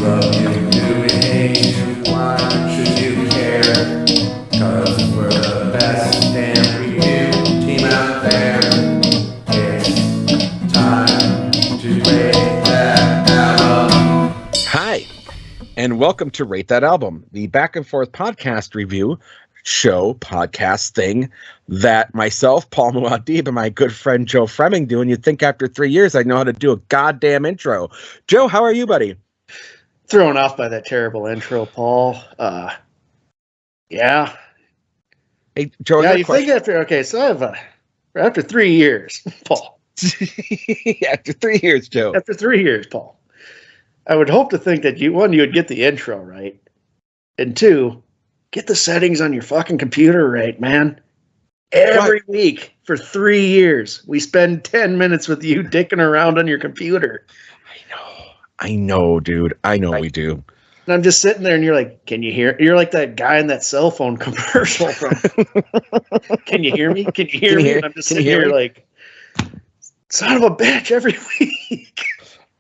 love you? Do we hate you? Why should you care? 'Cause we're the best damn review team out there. It's time to rate that album. Hi, and welcome to Rate That Album, the back and forth podcast review show podcast thing that myself, Paul Muad'Dib, and my good friend Joe Fremming do. And you'd think after 3 years I'd know how to do a goddamn intro. Joe, how are you, buddy? Thrown off by that terrible intro, Paul. Yeah. Hey, Joe. Yeah, you think after 3 years, Paul. After 3 years, Joe. After 3 years, Paul. I would hope to think that you would get the intro right, and two, get the settings on your fucking computer right, man. Every week for 3 years, we spend 10 minutes with you dicking around on your computer. I know, dude. I know we do. And I'm just sitting there, and you're like, "Can you hear?" You're like that guy in that cell phone commercial from. Can you hear me? Can you hear me? And I'm just sitting here like, son of a bitch, every week.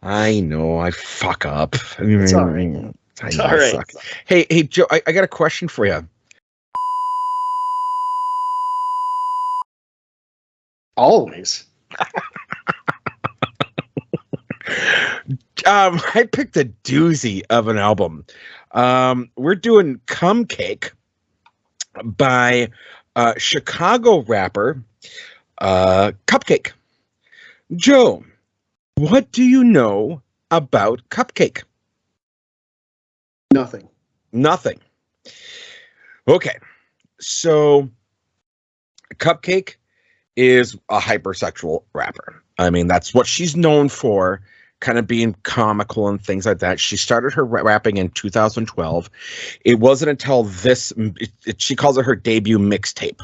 I know. I fuck up. It's all right. It's all right. Hey, Joe. I got a question for you. Always. I picked a doozy of an album. We're doing CupcakKe by Chicago rapper CupcakKe. Joe, what do you know about CupcakKe? Nothing. Okay. So CupcakKe is a hypersexual rapper. I mean, that's what she's known for, kind of being comical and things like that. She started her rapping in 2012. It wasn't until she calls it her debut mixtape,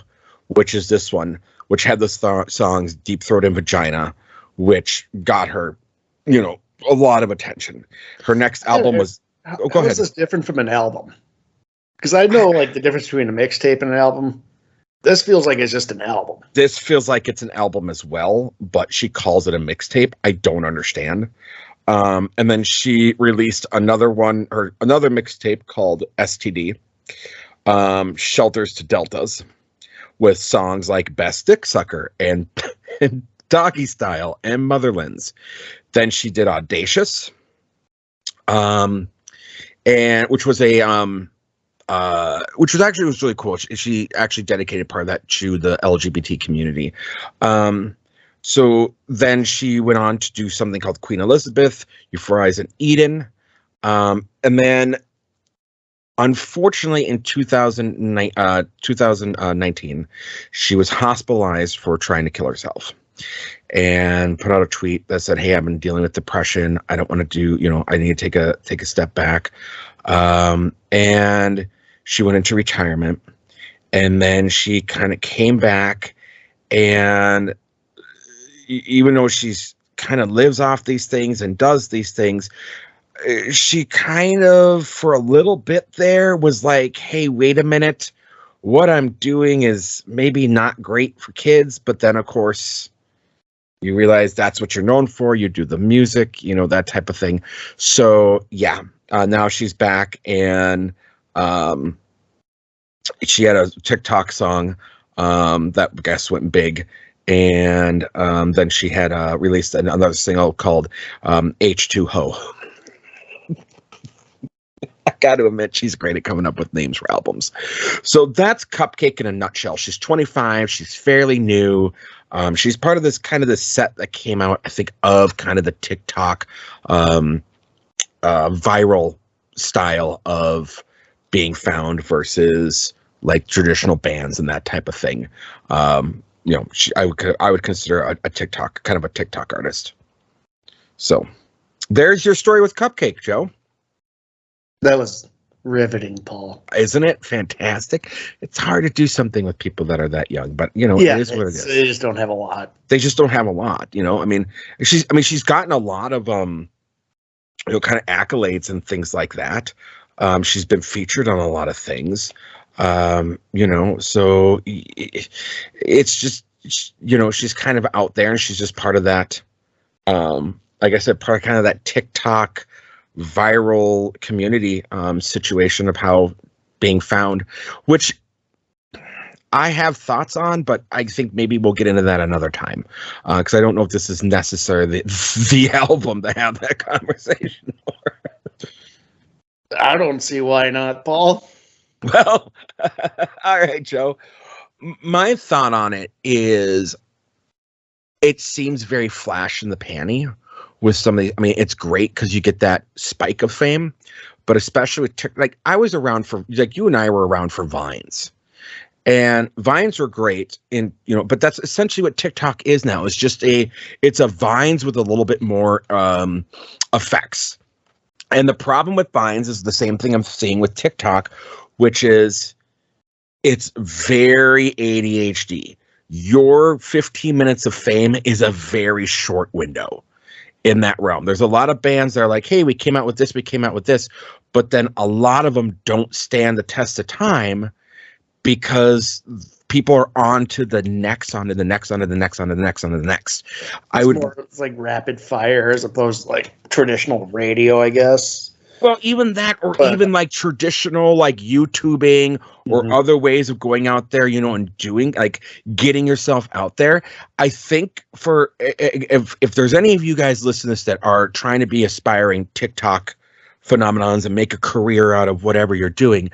which is this one, which had the songs Deep Throat and Vagina, which got her, a lot of attention. Her next album was... How is this different from an album? Because I know the difference between a mixtape and an album. This feels like it's just an album. This feels like it's an album as well, but she calls it a mixtape. I don't understand. And then she released another mixtape called STD, Shelters to Deltas, with songs like Best Dick Sucker and Doggy Style and Motherlands. Then she did Audacious, and which was really cool. She actually dedicated part of that to the LGBT community. So then she went on to do something called Queen Elizabeth, Euphorize and Eden. And then, unfortunately, in 2019, she was hospitalized for trying to kill herself and put out a tweet that said, "Hey, I've been dealing with depression. I don't want to do, I need to take a step back." And she went into retirement, and then she kind of came back, and even though she's kind of lives off these things and does these things, she kind of, for a little bit there, was like, "Hey, wait a minute. What I'm doing is maybe not great for kids." But then, of course, you realize that's what you're known for. You do the music, that type of thing. So, yeah, now she's back, and she had a TikTok song that I guess went big, and then she had released another single called H2Ho. I got to admit, she's great at coming up with names for albums. So that's CupcakKe in a nutshell. She's 25. She's fairly new. She's part of this set that came out, I think, of kind of the TikTok viral style of being found versus traditional bands and that type of thing. I would consider a TikTok artist. So there's your story with CupcakKe, Joe. That was riveting, Paul. Isn't it fantastic? It's hard to do something with people that are that young, but it is what it is. They just don't have a lot. She's gotten a lot of kind of accolades and things like that. She's been featured on a lot of things. So it's just, she's kind of out there, and she's just part of that, like I said, part of kind of that TikTok viral community situation of how being found, which I have thoughts on, but I think maybe we'll get into that another time, because I don't know if this is necessarily the album to have that conversation. I don't see why not, Paul. Well, all right, Joe. My thought on it is it seems very flash in the panty with some of the, I mean, it's great because you get that spike of fame, but especially with, like, I was around for, like, you and I were around for Vines. And Vines were great in, you know, but that's essentially what TikTok is now. It's just it's a Vines with a little bit more effects. And the problem with Vines is the same thing I'm seeing with TikTok, which is it's very ADHD. Your 15 minutes of fame is a very short window in that realm. There's a lot of bands that are like, hey, we came out with this, but then a lot of them don't stand the test of time because people are on to the next, onto the next. It's like rapid fire as opposed to like traditional radio, I guess. Well, even that, or even like traditional, like YouTubing or other ways of going out there, you know, and doing, like, getting yourself out there. I think for, if there's any of you guys listening to this that are trying to be aspiring TikTok phenomenons and make a career out of whatever you're doing,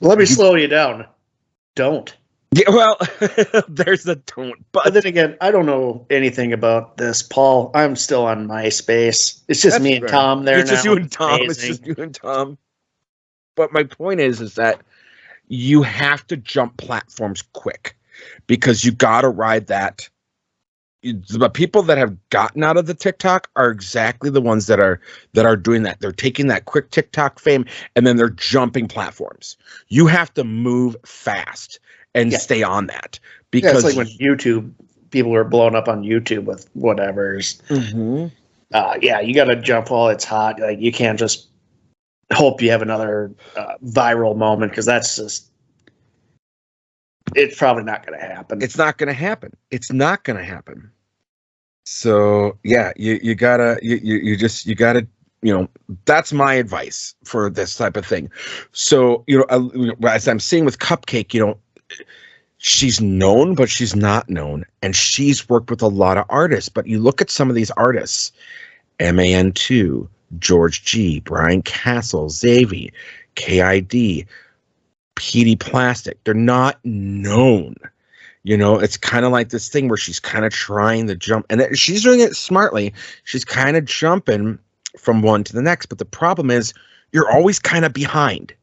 let me slow you down. Don't. Yeah, well, there's the don't. But then again, I don't know anything about this, Paul. I'm still on MySpace. It's just me and Tom there. It's just you and Tom. It's just you and Tom. But my point is that you have to jump platforms quick because you got to ride that. The people that have gotten out of the TikTok are exactly the ones that are doing that. They're taking that quick TikTok fame and then they're jumping platforms. You have to move fast and stay on that, because it's like when YouTube people are blowing up on YouTube with whatever's. You got to jump while it's hot. Like, you can't just hope you have another viral moment, because that's just, it's probably not going to happen. It's not going to happen. So yeah, you gotta, you know, that's my advice for this type of thing. So, you know, as I'm seeing with CupcakKe, you know, she's known, but she's not known. And she's worked with a lot of artists. But you look at some of these artists, MAN2, George G, Brian Castle, Xavi, KID, PD Plastic. They're not known. You know, it's kind of like this thing where she's kind of trying to jump. And she's doing it smartly. She's kind of jumping from one to the next. But the problem is you're always kind of behind,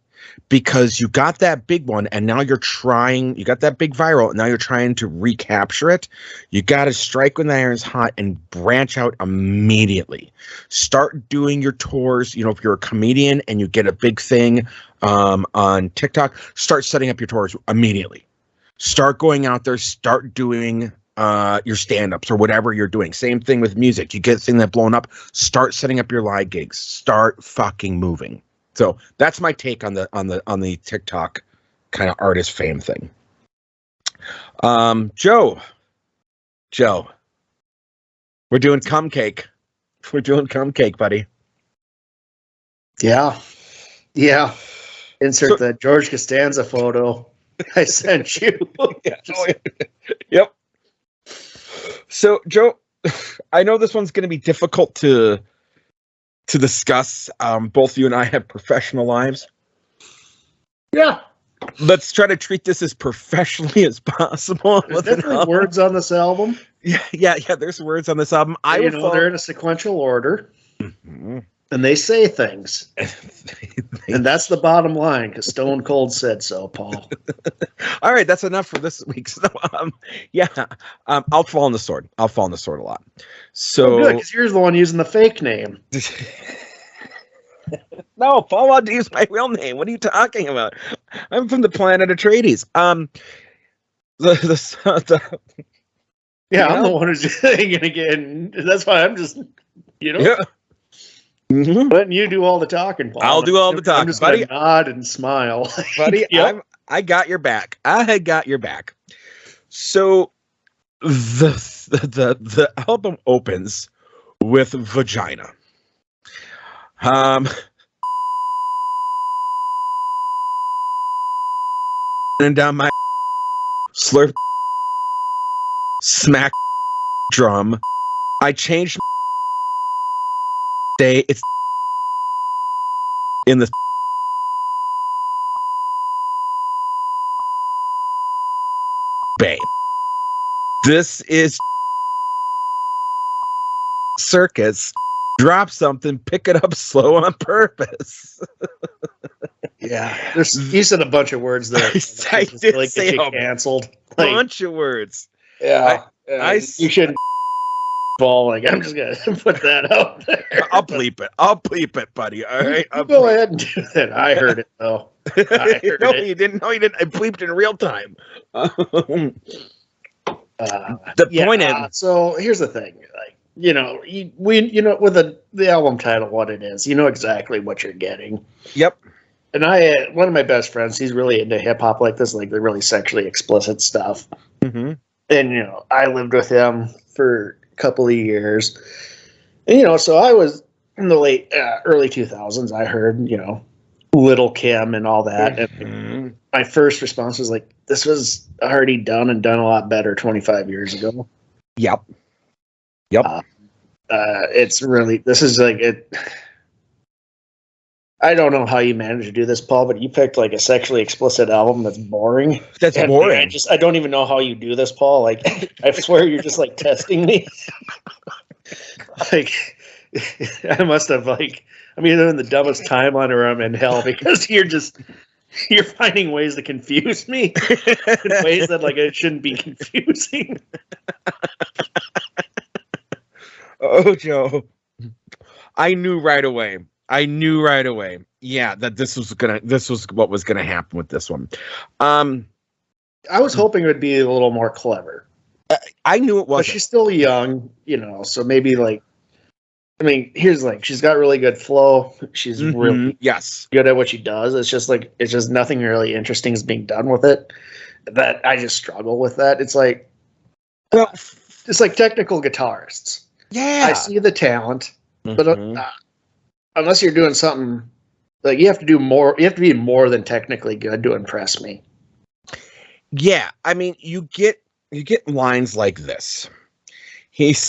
because you got that big one and now you got that big viral and now you're trying to recapture it. You got to strike when the iron's hot and branch out immediately. Start doing your tours. You know, if you're a comedian and you get a big thing on TikTok, start setting up your tours immediately. Start going out there, start doing your stand-ups or whatever you're doing. Same thing with music. You get a thing that blown up, start setting up your live gigs. Start fucking moving. So that's my take on the TikTok kind of artist fame thing. Joe, we're doing CupcakKe. We're doing CupcakKe, buddy. Yeah. Insert the George Costanza photo I sent you. Yep. So, Joe, I know this one's going to be difficult to discuss. Both you and I have professional lives. Yeah. Let's try to treat this as professionally as possible. There's definitely words on this album. Yeah. There's words on this album. They're in a sequential order. Mm-hmm. And they say things. And that's the bottom line, because Stone Cold said so, Paul. All right, that's enough for this week. So, I'll fall on the sword. a lot. So good, because you're the one using the fake name. No, Paul Wad use my real name. What are you talking about? I'm from the planet Atreides. I'm the one who's saying it again. That's why I'm just, Yeah. Mm-hmm. Letting you do all the talking, Paul. I'll do all the talking, I'm just buddy. Nod and smile, buddy. Yep. I got your back. I got your back. So the album opens with Vagina. Um, and down my slurp smack drum. I changed day. It's in the bay. This is circus. Drop something, pick it up slow on purpose. Yeah, you said a bunch of words there. I did like say get you canceled. A bunch of words. Yeah, you shouldn't fall. Like, I'm just gonna put that out there. I'll bleep it. I'll bleep it, buddy. All right. You go ahead and do that. I heard it though. I heard no, it. you didn't. No, you didn't. I bleeped in real time. The point is. So here's the thing. Like, with the album title, what it is, you know exactly what you're getting. Yep. And one of my best friends, he's really into hip hop like this, like the really sexually explicit stuff. Mm-hmm. And, I lived with him for a couple of years. And, so I was in the early 2000s, I heard, Little Kim and all that. Mm-hmm. And my first response was like, this was already done a lot better 25 years ago. Yep. It's really, this is like it. I don't know how you managed to do this, Paul, but you picked like a sexually explicit album that's boring. That's boring. I don't even know how you do this, Paul. Like, I swear you're just like testing me. Like, I must have I'm either in the dumbest timeline or I'm in hell because you're finding ways to confuse me in ways that like it shouldn't be confusing. Oh, Joe. I knew right away. Yeah, that this was what was gonna happen with this one. I was hoping it would be a little more clever. I knew it was. But she's still young, so maybe here's she's got really good flow. She's really good at what she does. It's just nothing really interesting is being done with it. That I just struggle with that. It's like technical guitarists. Yeah, I see the talent, but unless you're doing something like you have to do more, you have to be more than technically good to impress me. Yeah, I mean, you get lines like this. He's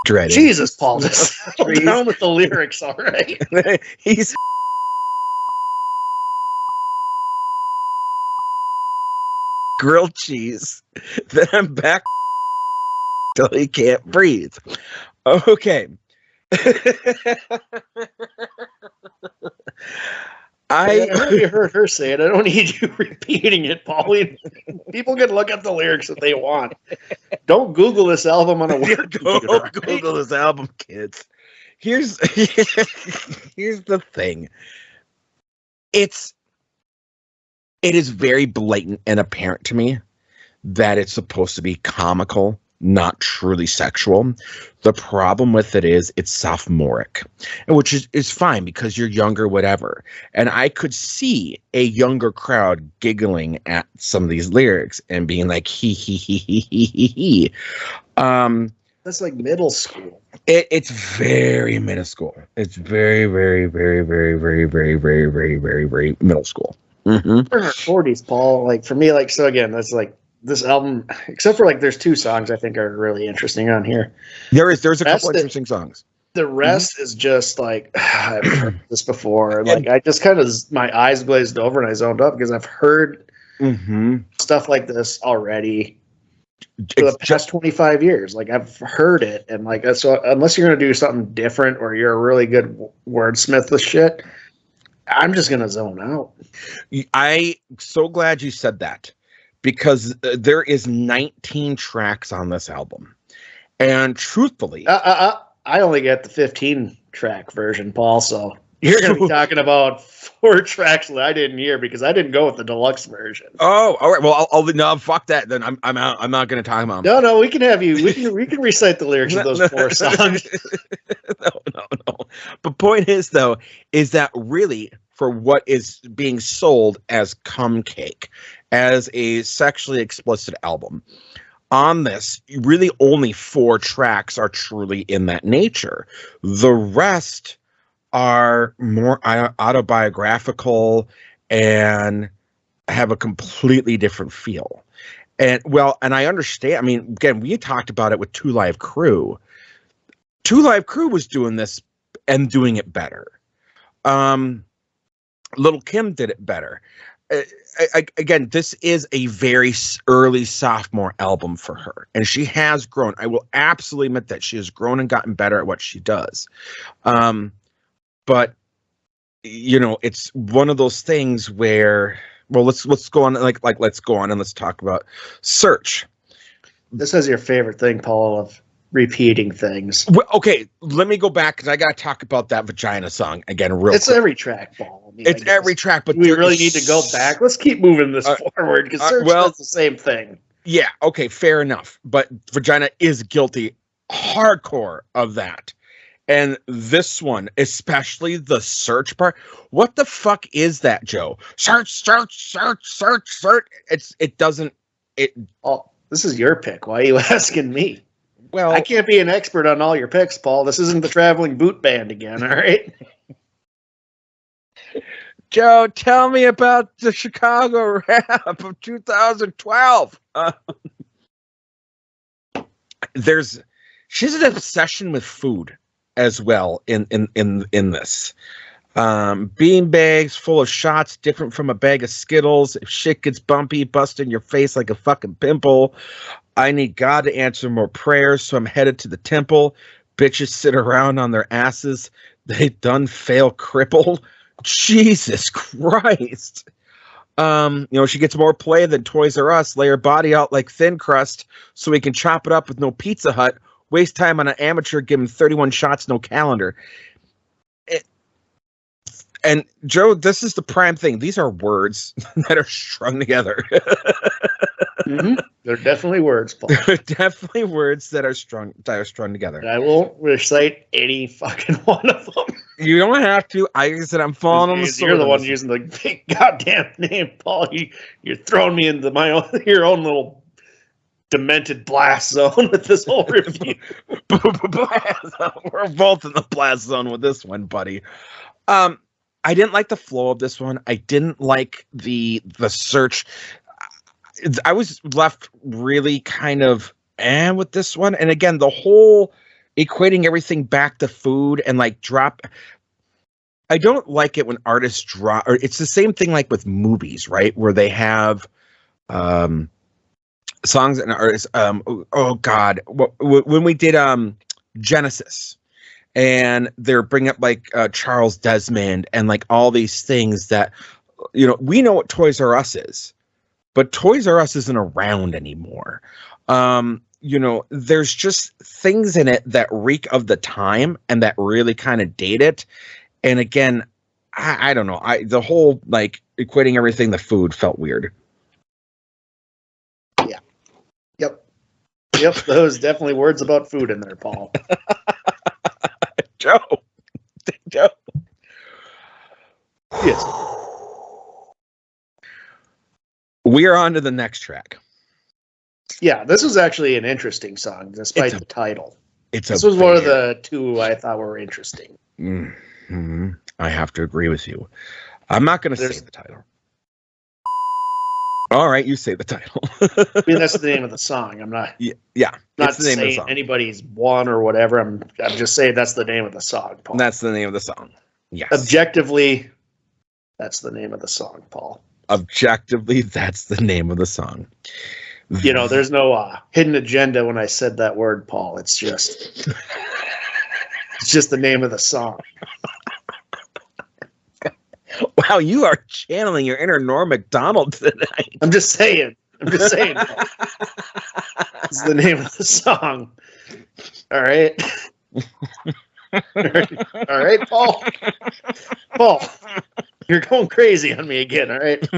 dreading. Jesus, Paul, just down with the lyrics, all right? He's grilled cheese. Then I'm back till he can't breathe. Okay. I know you heard her say it. I don't need you repeating it, Pauline. People can look up the lyrics if they want. Don't Google this album on a word computer. Google this album, kids. Here's the thing. It is very blatant and apparent to me that it's supposed to be comical, not truly sexual. The problem with it is it's sophomoric, and which is fine because you're younger, whatever. And I could see a younger crowd giggling at some of these lyrics and being like, he. That's like middle school. It's very middle school. It's very, very, very, very, very, very, very, very, very, very middle school. Mm-hmm. We're in our 40s, Paul. Like for me, so again, that's like this album, except for there's two songs I think are really interesting on here. There's a couple interesting songs. The rest is just like I've heard this before. Like I just kind of my eyes glazed over and I zoned up because I've heard stuff like this already for the past 25 years. Like I've heard it, and so unless you're gonna do something different or you're a really good wordsmith with shit, I'm just gonna zone out. I'm so glad you said that. Because there is 19 tracks on this album. And truthfully... I only get the 15-track version, Paul, so you're going to be talking about 4 tracks that I didn't hear because I didn't go with the deluxe version. Oh, all right. Well, no, fuck that. Then I'm out. I'm not going to talk about them. No, we can have you. We can recite the lyrics of those 4 songs. No. But point is, though, is that really for what is being sold as CupcakKe, as a sexually explicit album, on this, really only 4 tracks are truly in that nature. The rest are more autobiographical and have a completely different feel. And I understand. I mean, again, we talked about it with Two Live Crew. Two Live Crew was doing this and doing it better. Little Kim did it better. Again, this is a very early sophomore album for her, and she has grown. I will absolutely admit that she has grown and gotten better at what she does. But it's one of those things where, well, let's go on. Let's go on and let's talk about Search. This is your favorite thing, Paul, of repeating things. Well, okay, let me go back because I got to talk about that Vagina song again. It's quick. Every track, Paul. I mean, it's every track, but we really need to go back. Let's keep moving this forward because Search does the same thing. Yeah, okay, fair enough. But Vagina is guilty, hardcore of that. And this one, especially the Search part, what the fuck is that, Joe? Search. It doesn't. Oh, this is your pick. Why are you asking me? Well, I can't be an expert on all your picks, Paul. This isn't the Traveling Boot Band again, all right? Joe, tell me about the Chicago rap of 2012. She's an obsession with food as well in this. Bean bags full of shots, different from a bag of Skittles. If shit gets bumpy, bust in your face like a fucking pimple. I need God to answer more prayers, so I'm headed to the temple. Bitches sit around on their asses. They done fail crippled. Jesus Christ. She gets more play than Toys R Us. Lay her body out like thin crust so we can chop it up with no Pizza Hut. Waste time on an amateur, give him 31 shots, no calendar. And Joe, this is the prime thing. These are words that are strung together. Mm-hmm. They're definitely words, Paul. They're definitely words that are strung together. And I won't recite any fucking one of them. You don't have to. I said I'm falling on the sword. You're the one using the big goddamn name, Paul. You're throwing me into your own little demented blast zone with this whole review. We're both in the blast zone with this one, buddy. I didn't like the flow of this one. I didn't like the Search. I was left really kind of with this one. And again, the whole equating everything back to food and drop. I don't like it when artists drop, or it's the same thing like with movies, right? Where they have songs and artists. Oh God, when we did Genesis. And they're bringing up Charles Desmond and all these things that, we know what Toys R Us is, but Toys R Us isn't around anymore. There's just things in it that reek of the time and that really kind of date it. And again, I don't know. The whole equating everything to food felt weird. Yeah. Yep. Those definitely words about food in there, Paul. Joe. Yes. We are on to the next track. Yeah, this was actually an interesting song, despite the title. This was one of the two I thought were interesting. Mm-hmm. I have to agree with you. I'm not going to say the title. All right, you say the title. I mean, that's the name of the song. I'm not. Yeah. Not the saying name of the song. Anybody's one or whatever. I'm just saying that's the name of the song, Paul. That's the name of the song. Yes. Objectively, that's the name of the song, Paul. Objectively, that's the name of the song. There's no hidden agenda when I said that word, Paul. It's just the name of the song. Wow, you are channeling your inner Norm Macdonald tonight. I'm just saying. It's the name of the song. All right. All right, Paul. Paul, you're going crazy on me again. All right.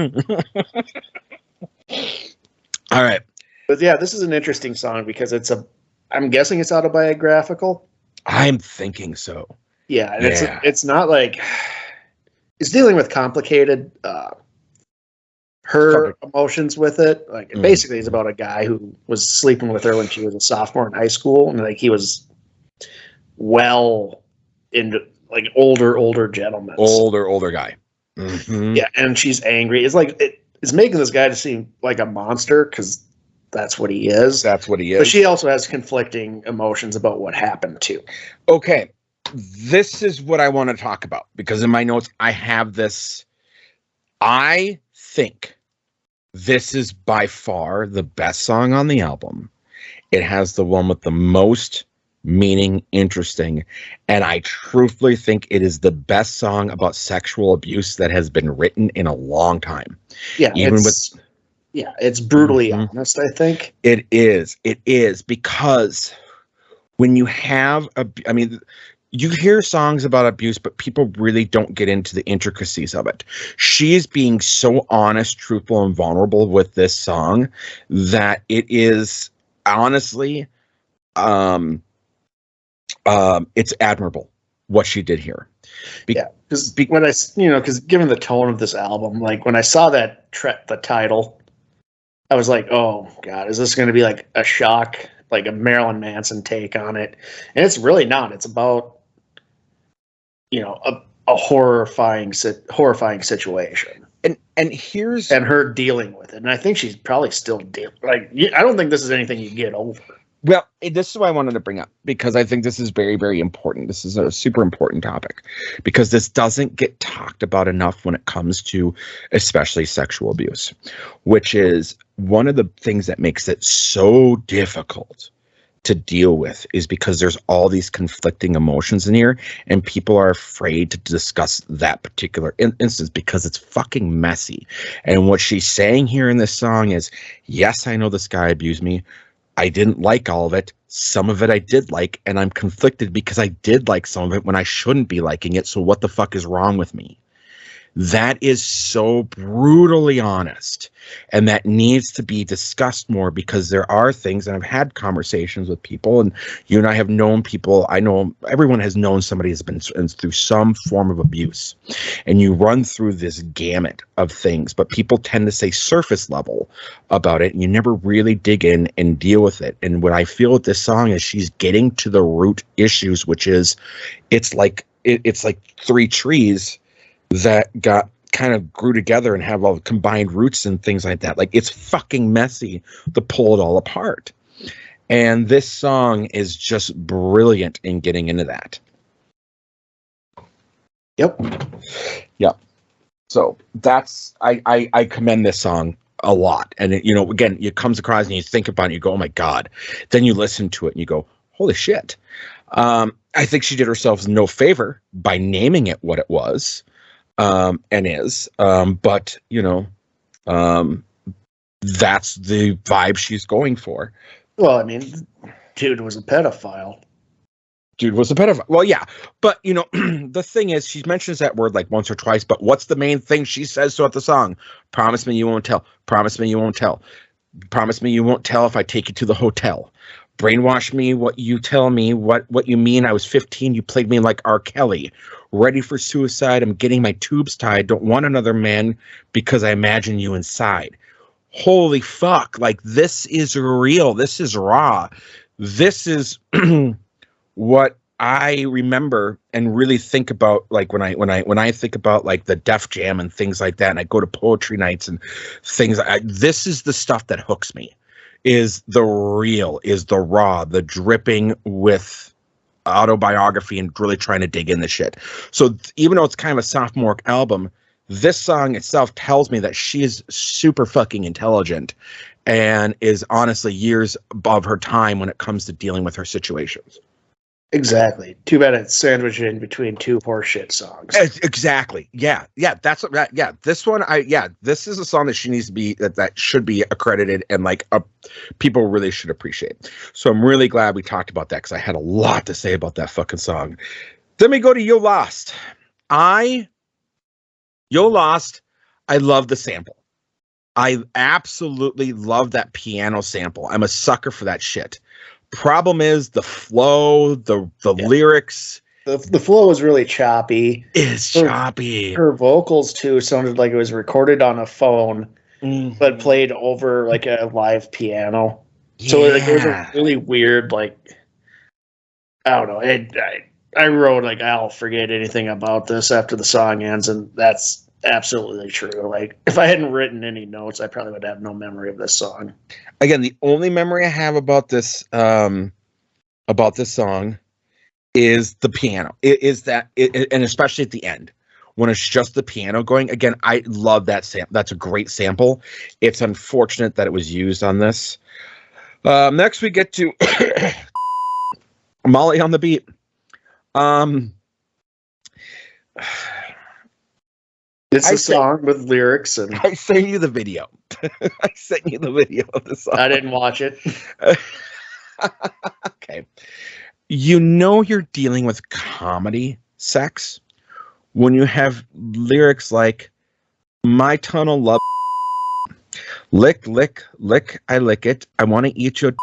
All right. But yeah, this is an interesting song because I'm guessing it's autobiographical. I'm thinking so. Yeah, and it's not it's dealing with complicated her emotions with it. Like basically it's about a guy who was sleeping with her when she was a sophomore in high school, and like he was well into like older gentleman. Older guy. Mm-hmm. Yeah, and she's angry. It's like it's making this guy to seem like a monster because that's what he is. That's what he is. But she also has conflicting emotions about what happened too. Okay. This is what I want to talk about because in my notes I have this. I think this is by far the best song on the album. It has the one with the most meaning, interesting, and I truthfully think it is the best song about sexual abuse that has been written in a long time. Yeah, it's brutally honest, I think. It is because when you have you hear songs about abuse, but people really don't get into the intricacies of it. She's being so honest, truthful, and vulnerable with this song that it is honestly, it's admirable what she did here. Because given the tone of this album, like when I saw that the title, I was like, oh God, is this going to be like a shock, like a Marilyn Manson take on it? And it's really not. It's about, a horrifying situation. And her dealing with it. And I think she's probably still dealing. Like, I don't think this is anything you get over. Well, this is what I wanted to bring up because I think this is very, very important. This is a super important topic because this doesn't get talked about enough when it comes to especially sexual abuse, which is one of the things that makes it so difficult to deal with is because there's all these conflicting emotions in here and people are afraid to discuss that particular instance because it's fucking messy. And what she's saying here in this song is, yes, I know this guy abused me. I didn't like all of it. Some of it I did like, and I'm conflicted because I did like some of it when I shouldn't be liking it. So what the fuck is wrong with me? That is so brutally honest, and that needs to be discussed more because there are things, and I've had conversations with people, and you and I have known people. I know everyone has known somebody has been through some form of abuse, and you run through this gamut of things, but people tend to say surface level about it, and you never really dig in and deal with it. And what I feel with this song is she's getting to the root issues, which is it's like three trees that got kind of grew together and have all combined roots and things like that. Like, it's fucking messy to pull it all apart. And this song is just brilliant in getting into that. Yep. So that's, I commend this song a lot. And it, again, it comes across and you think about it, you go, oh my God. Then you listen to it and you go, holy shit. I think she did herself no favor by naming it what it was. And is, but that's the vibe she's going for. Well, I mean, dude was a pedophile. Well, yeah, but the thing is, she mentions that word like once or twice, but what's the main thing she says throughout the song? Promise me you won't tell. Promise me you won't tell. Promise me you won't tell if I take you to the hotel. Brainwash me what you tell me, what you mean. I was 15, you played me like R. Kelly. Ready for suicide, I'm getting my tubes tied. Don't want another man because I imagine you inside. Holy fuck, like this is real. This is raw. This is what I remember and really think about, like when I think about like the Def Jam and things like that, and I go to poetry nights and things. This is the stuff that hooks me. Is the real, is the raw, the dripping with autobiography and really trying to dig in the shit. So even though it's kind of a sophomore album, this song itself tells me that she is super fucking intelligent and is honestly years above her time when it comes to dealing with her situations. Exactly. Too bad it's sandwiched in between two horseshit songs. Exactly. Yeah. That's what. Yeah. This one. This is a song that she needs to be that should be accredited and like people really should appreciate. So I'm really glad we talked about that because I had a lot to say about that fucking song. Then we go to You Lost. You Lost. I love the sample. I absolutely love that piano sample. I'm a sucker for that shit. Problem is the flow, the lyrics. The flow is really choppy. It's choppy. Her vocals too sounded like it was recorded on a phone but played over like a live piano. So like, it was a really weird, like, I don't know. I wrote like, I'll forget anything about this after the song ends, and that's absolutely true. Like, if I hadn't written any notes, I probably would have no memory of this song. Again, the only memory I have about this song is the piano. And especially at the end when it's just the piano going. Again, I love that sample. That's a great sample. It's unfortunate that it was used on this. Next, we get to Molly on the Beat. It's a song with lyrics, and I sent you the video. I sent you the video of the song. I didn't watch it. Okay. You know you're dealing with comedy sex when you have lyrics like, my tunnel love, lick, lick, lick, I lick it. I want to eat your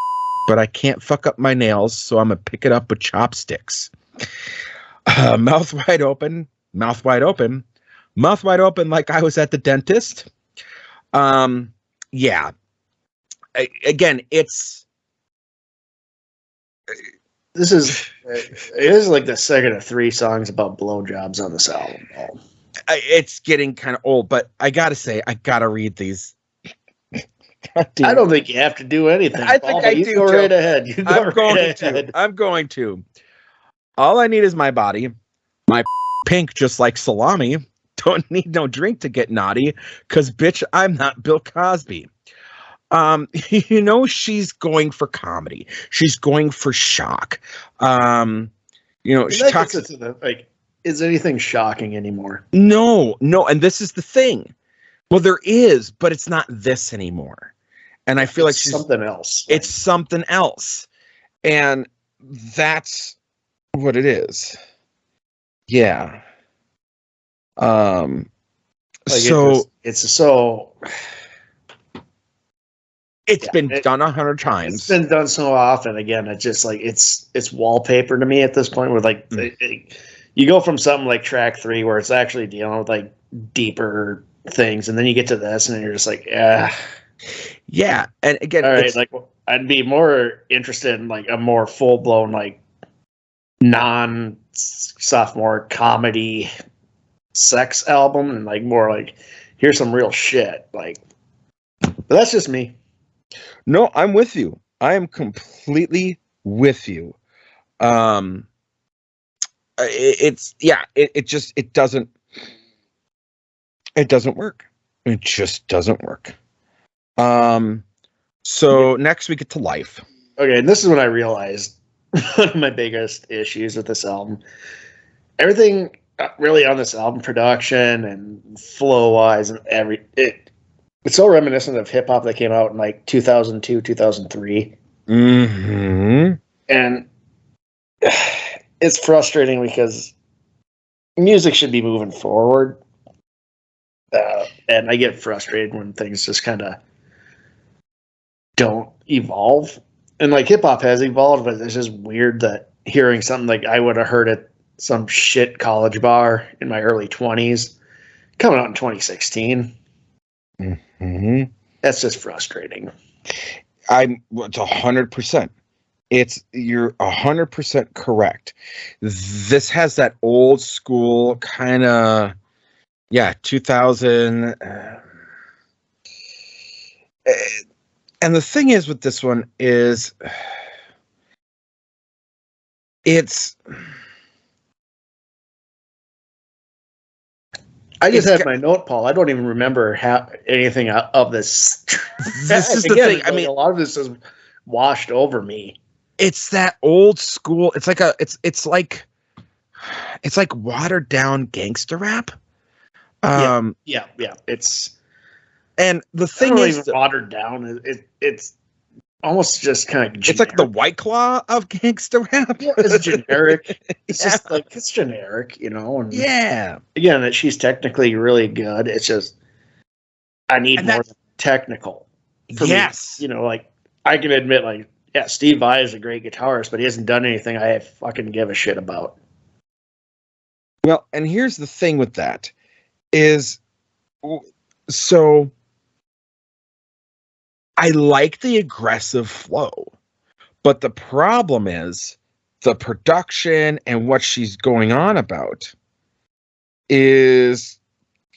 but I can't fuck up my nails, so I'm going to pick it up with chopsticks. Mouth wide open, mouth wide open, mouth wide open like I was at the dentist. Yeah. Again, it's... It is like the second of 3 songs about blowjobs on this album. It's getting kind of old, but I got to say, I got to read these. I don't think you have to do anything. I think I do. Go right ahead. I'm going to. All I need is my body, my pink just like salami. Don't need no drink to get naughty, because bitch, I'm not Bill Cosby. You know, she's going for comedy. She's going for shock. You know, she talks. Like, is anything shocking anymore? No, and this is the thing. Well, there is, but it's not this anymore. And I feel like she's something else. It's something else. And that's what it is. Yeah. It's been done 100 times. It's been done so often. Again, it's just like it's wallpaper to me at this point. Where like you go from something like track 3 where it's actually dealing with like deeper things, and then you get to this, and you're just like, yeah. And again, all right, like I'd be more interested in like a more full blown like non-sophomore comedy sex album, and like more like here's some real shit. Like, but that's just me. No, I'm with you. I am completely with you. It doesn't work. It just doesn't work. So next we get to Life. Okay, and this is when I realized one of my biggest issues with this album. Everything really on this album, production and flow wise, and it's so reminiscent of hip hop that came out in like 2002, 2003. Mm-hmm. And it's frustrating because music should be moving forward. And I get frustrated when things just kind of don't evolve. And like hip hop has evolved, but it's just weird that hearing something like I would have heard at some shit college bar in my early 20s coming out in 2016. Mm-hmm. That's just frustrating. It's 100%. You're 100% correct. This has that old school kind of, 2000. And the thing is with this one is I just had my note, Paul. I don't even remember anything of this. This is the thing. I mean, a lot of this is washed over me. It's that old school. It's like it's like watered down gangster rap. Yeah. It's and the thing is watered down. It's almost just kind of generic. It's like the White Claw of gangster rap. Yeah, it's generic. It's just like it's generic, you know. And again, that she's technically really good. It's just I need more technical. Yes, me. You know, like I can admit, like Steve Vai is a great guitarist, but he hasn't done anything I fucking give a shit about. Well, and here's the thing with that is so I like the aggressive flow, but the problem is the production and what she's going on about is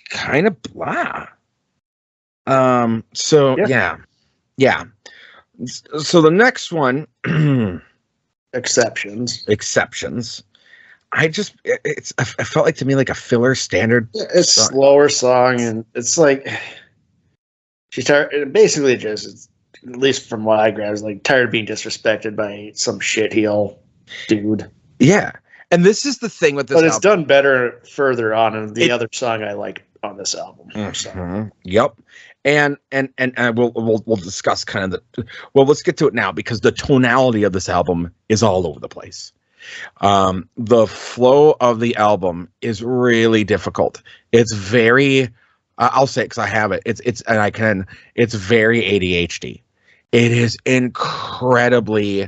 kind of blah. So yeah. So the next one, exceptions. I felt like to me like a filler standard. It's slower song, and it's like basically just, at least from what I grabbed, is like tired of being disrespected by some shitheel dude. Yeah, and this is the thing with this, but it's done better further on in the other song I like on this album. So. Yep. And we'll discuss kind of let's get to it now, because the tonality of this album is all over the place. The flow of the album is really difficult. It's very, I'll say it because I have it. It's very ADHD. It is incredibly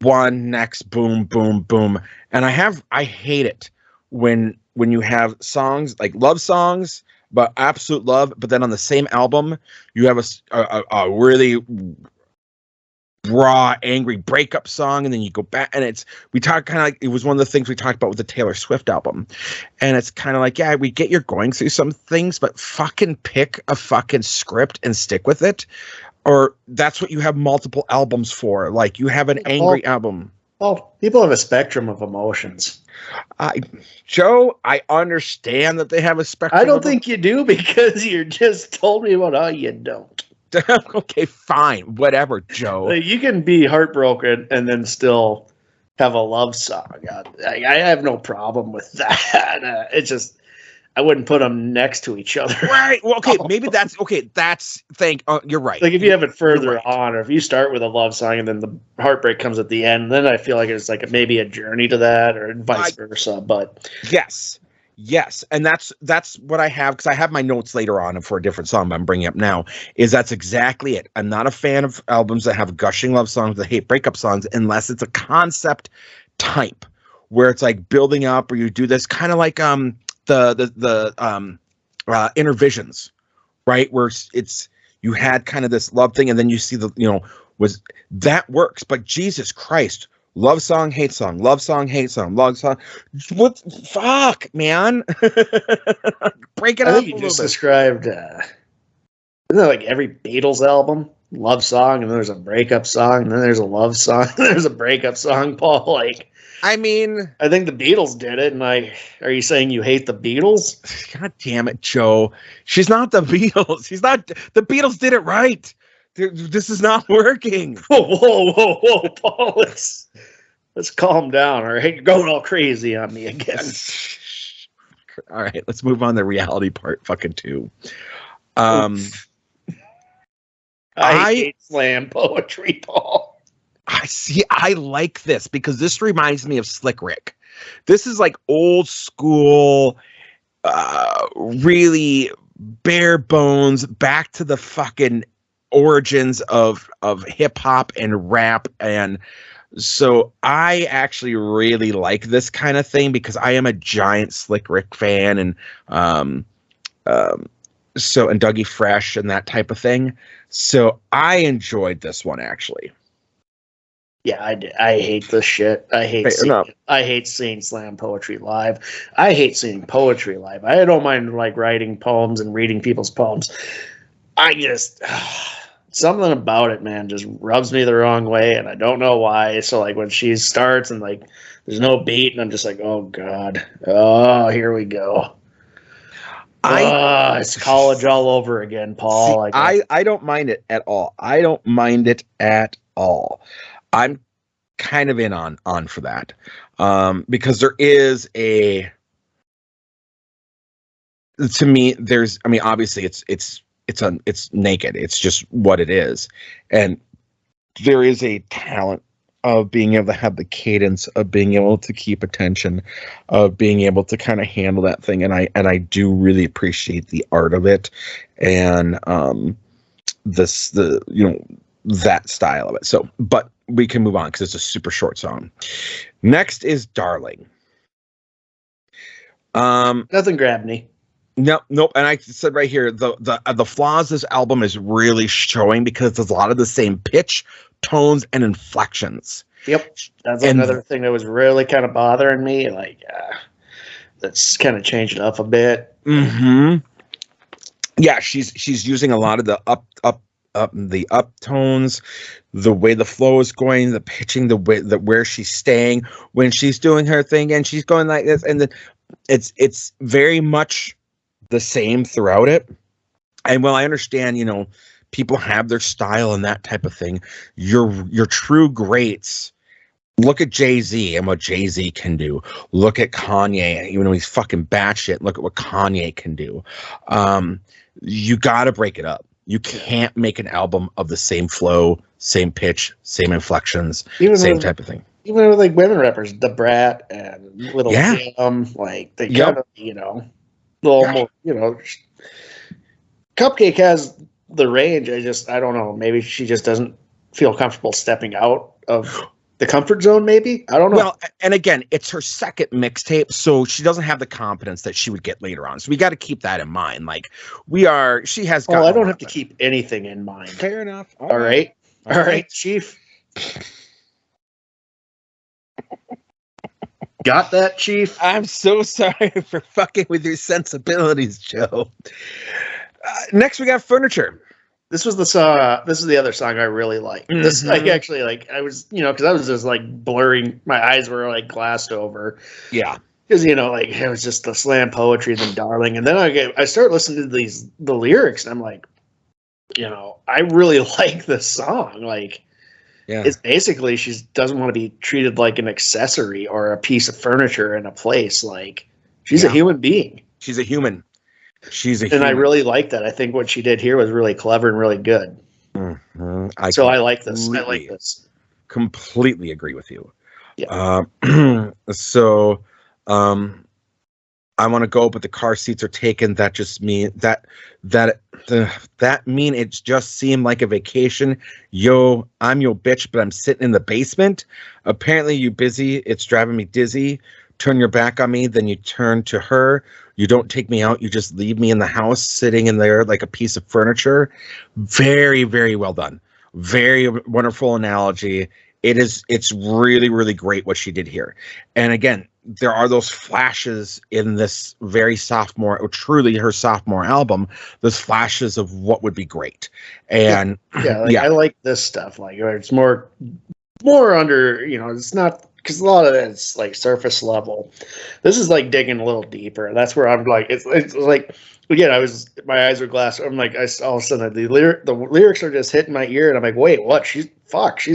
one next boom, boom, boom. And I hate it when you have songs like love songs, but absolute love, but then on the same album you have a really raw, angry breakup song, and then you go back, and we talk kind of like it was one of the things we talked about with the Taylor Swift album, and it's kind of like, yeah, we get you're going through some things, but fucking pick a fucking script and stick with it, or that's what you have multiple albums for. Like, you have an angry album. Well, people have a spectrum of emotions. Joe, I understand that they have a spectrum. I don't think you do, because you just told me about how you don't. Okay, fine, whatever, Joe. You can be heartbroken and then still have a love song. I have no problem with that. It's just, I wouldn't put them next to each other. Right. Well, okay, maybe that's okay. You're right. Like, if you have it further on, or if you start with a love song and then the heartbreak comes at the end, then I feel like it's like maybe a journey to that, or vice versa. But yes, and that's what I have, because I have my notes later on for a different song I'm bringing up now. That's exactly it. I'm not a fan of albums that have gushing love songs that hate breakup songs, unless it's a concept type where it's like building up, or you do this kind of like the Intervisions, right? Where it's you had kind of this love thing, and then you see was that works, but Jesus Christ. Love song, hate song, love song, hate song, love song. What fuck, man? Break it up. You just described, isn't that like every Beatles album? Love song, and then there's a breakup song, and then there's a love song, and there's a breakup song, Paul. Like, I mean, I think the Beatles did it, and are you saying you hate the Beatles? God damn it, Joe. She's not the Beatles. The Beatles did it right. This is not working. Whoa, Paul. Let's calm down, all right? You're going all crazy on me again. All right, let's move on to the reality part, fucking 2. I hate slam poetry, Paul. I like this, because this reminds me of Slick Rick. This is like old school, really bare bones, back to the fucking origins of hip hop and rap. And so I actually really like this kind of thing, because I am a giant Slick Rick fan, and and Dougie Fresh and that type of thing. So I enjoyed this one, actually. Yeah, I hate this shit. I hate seeing slam poetry live. I hate seeing poetry live. I don't mind like writing poems and reading people's poems. I just something about it, man, just rubs me the wrong way, and I don't know why. So like when she starts and like there's no beat, and I'm just like, oh god, oh here we go. It's college all over again, Paul. See, I don't mind it at all. I'm kind of in on for that, because there is to me, obviously it's naked. It's just what it is. And there is a talent of being able to have the cadence, of being able to keep attention, of being able to kind of handle that thing. And I do really appreciate the art of it. And that style of it. So, but we can move on, because it's a super short song. Next is Darling. Nothing grabbed me. Nope. And I said right here, the flaws this album is really showing because there's a lot of the same pitch, tones, and inflections. Yep, that's another thing that was really kind of bothering me. Like, that's kind of changed it up a bit. Mm-hmm. Yeah, she's using a lot of the up tones, the way the flow is going, the pitching, the way that where she's staying when she's doing her thing, and she's going like this, and then it's very much the same throughout it. And while I understand, people have their style and that type of thing, your true greats. Look at Jay-Z and what Jay-Z can do. Look at Kanye, even though he's fucking batshit. Look at what Kanye can do. You got to break it up. You can't make an album of the same flow, same pitch, same inflections, same type of thing. Even with like women rappers, Da Brat and Little Kim, like they kind of, little more, CupcakKe has the range. I don't know. Maybe she just doesn't feel comfortable stepping out of the comfort zone, maybe. I don't know. Well, and again, it's her second mixtape, so she doesn't have the confidence that she would get later on. So we got to keep that in mind. Like she has. Well, I don't have to keep anything in mind. Fair enough. All right, Chief. Got that, Chief? I'm so sorry for fucking with your sensibilities, Joe. Next, we got Furniture. This was the song. This is the other song I really like. This, actually, I was, because I was just like blurring. My eyes were like glassed over. Yeah, because it was just the slam poetry, and then Darling, and then I started listening to the lyrics, and I'm like, I really like this song. Like, it's basically she doesn't want to be treated like an accessory or a piece of furniture in a place. Like, she's a human being. She's a human. And I really like that. I think what she did here was really clever and really good. Mm-hmm. I like this. I like this. Completely agree with you. Yeah. I want to go, but the car seats are taken. That just mean that it just seemed like a vacation. Yo, I'm your bitch, but I'm sitting in the basement. Apparently you busy. It's driving me dizzy. Turn your back on me, then you turn to her. You don't take me out. You just leave me in the house, sitting in there like a piece of furniture. Very, very well done. Very wonderful analogy. It's really, really great what she did here. And again, there are those flashes in this very truly her sophomore album, those flashes of what would be great. And I like this stuff. Like, it's more under, it's not, because a lot of it's like surface level. This is like digging a little deeper. That's where I'm like, it's like, again, my eyes were glassed. I'm like, all of a sudden the lyrics are just hitting my ear, and I'm like, wait, what? She's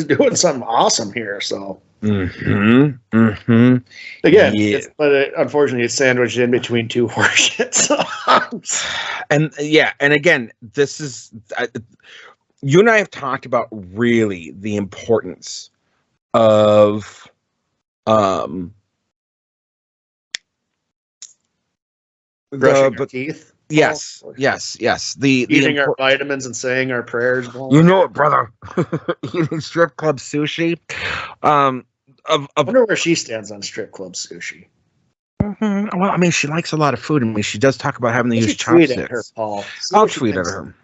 doing something awesome here. So, again, unfortunately, it's sandwiched in between two horseshit songs. And again, this is you and I have talked about really the importance of brushing our teeth. Yes. The eating our vitamins and saying our prayers. You know it, brother. Eating strip club sushi. I wonder where she stands on strip club sushi. Mm-hmm. Well, I mean, she likes a lot of food. I mean, she does talk about having to use chopsticks. Tweet at her, Paul. I'll tweet at her.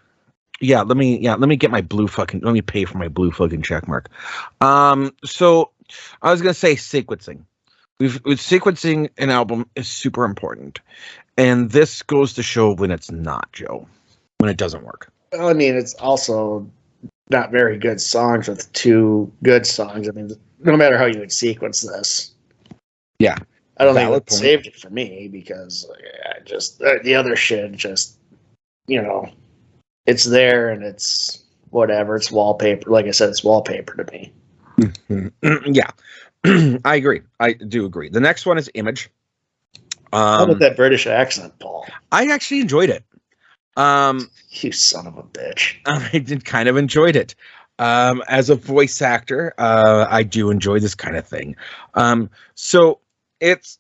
Yeah, let me get my let me pay for my blue fucking check mark. So I was gonna say sequencing. With sequencing an album is super important. And this goes to show when it's not, Joe. When it doesn't work. Well, I mean, it's also not very good songs with two good songs. I mean, no matter how you would sequence this. Yeah. I don't think it saved it for me, because the other shit just, it's there and it's whatever. It's wallpaper. Like I said, it's wallpaper to me. Mm-hmm. Yeah. I agree. I do agree. The next one is Image. How about that British accent, Paul? I actually enjoyed it. You son of a bitch. I did kind of enjoyed it. As a voice actor, I do enjoy this kind of thing. So it's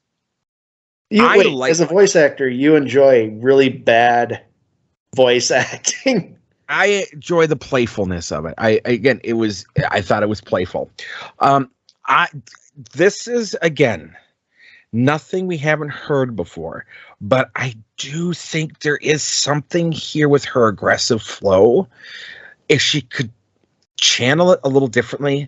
as a voice actor, you enjoy really bad voice acting. I enjoy the playfulness of it. I thought it was playful. This is again. Nothing we haven't heard before, but I do think there is something here with her aggressive flow. If she could channel it a little differently,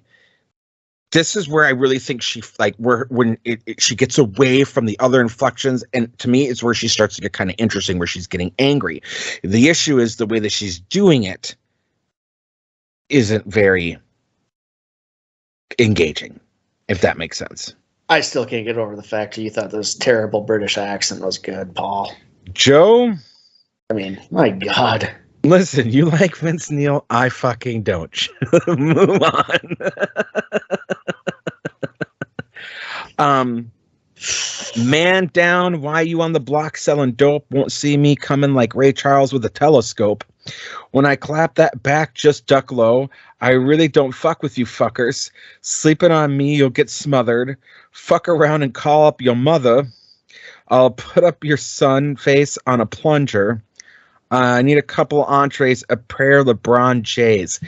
this is where I really think she like when she gets away from the other inflections, and to me, it's where she starts to get kind of interesting, where she's getting angry. The issue is the way that she's doing it isn't very engaging, if that makes sense. I still can't get over the fact that you thought this terrible British accent was good, Paul. Joe, I mean, my God. listen, you like Vince Neil, I fucking don't. Move on. Man down, why you on the block selling dope? Won't see me coming like Ray Charles with a telescope. When I clap that back, just duck low. I really don't fuck with you fuckers. Sleeping on me, you'll get smothered. Fuck around and call up your mother. I'll put up your son face on a plunger. I need a couple entrees, a prayer LeBron Jays.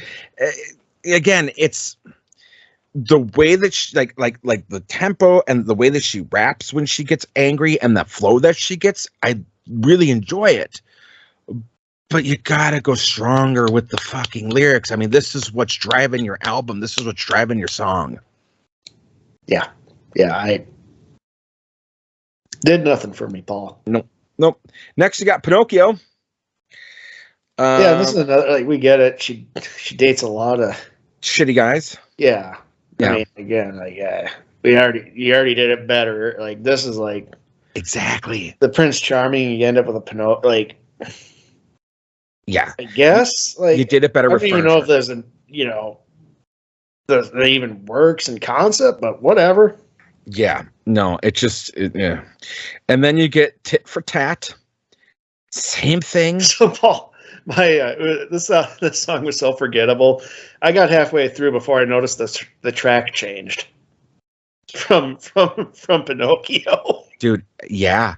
Again, it's the way that she like the tempo and the way that she raps when she gets angry and the flow that she gets. I really enjoy it. But you gotta go stronger with the fucking lyrics. I mean, this is what's driving your album. This is what's driving your song. Yeah. I did nothing for me, Paul. Nope. Next, you got Pinocchio. Yeah, this is another. Like, we get it. She dates a lot of shitty guys. Yeah. Yeah. I mean, again, like, you already did it better. Like, this is like exactly the Prince Charming. You end up with a Pinocchio. Like, yeah, I guess like you did it better. I don't even know if there's that even works in concept, but whatever. Yeah, no, it just yeah. And then you get Tit for Tat. Same thing. So Paul, my this song was so forgettable. I got halfway through before I noticed the track changed from Pinocchio. Dude, yeah.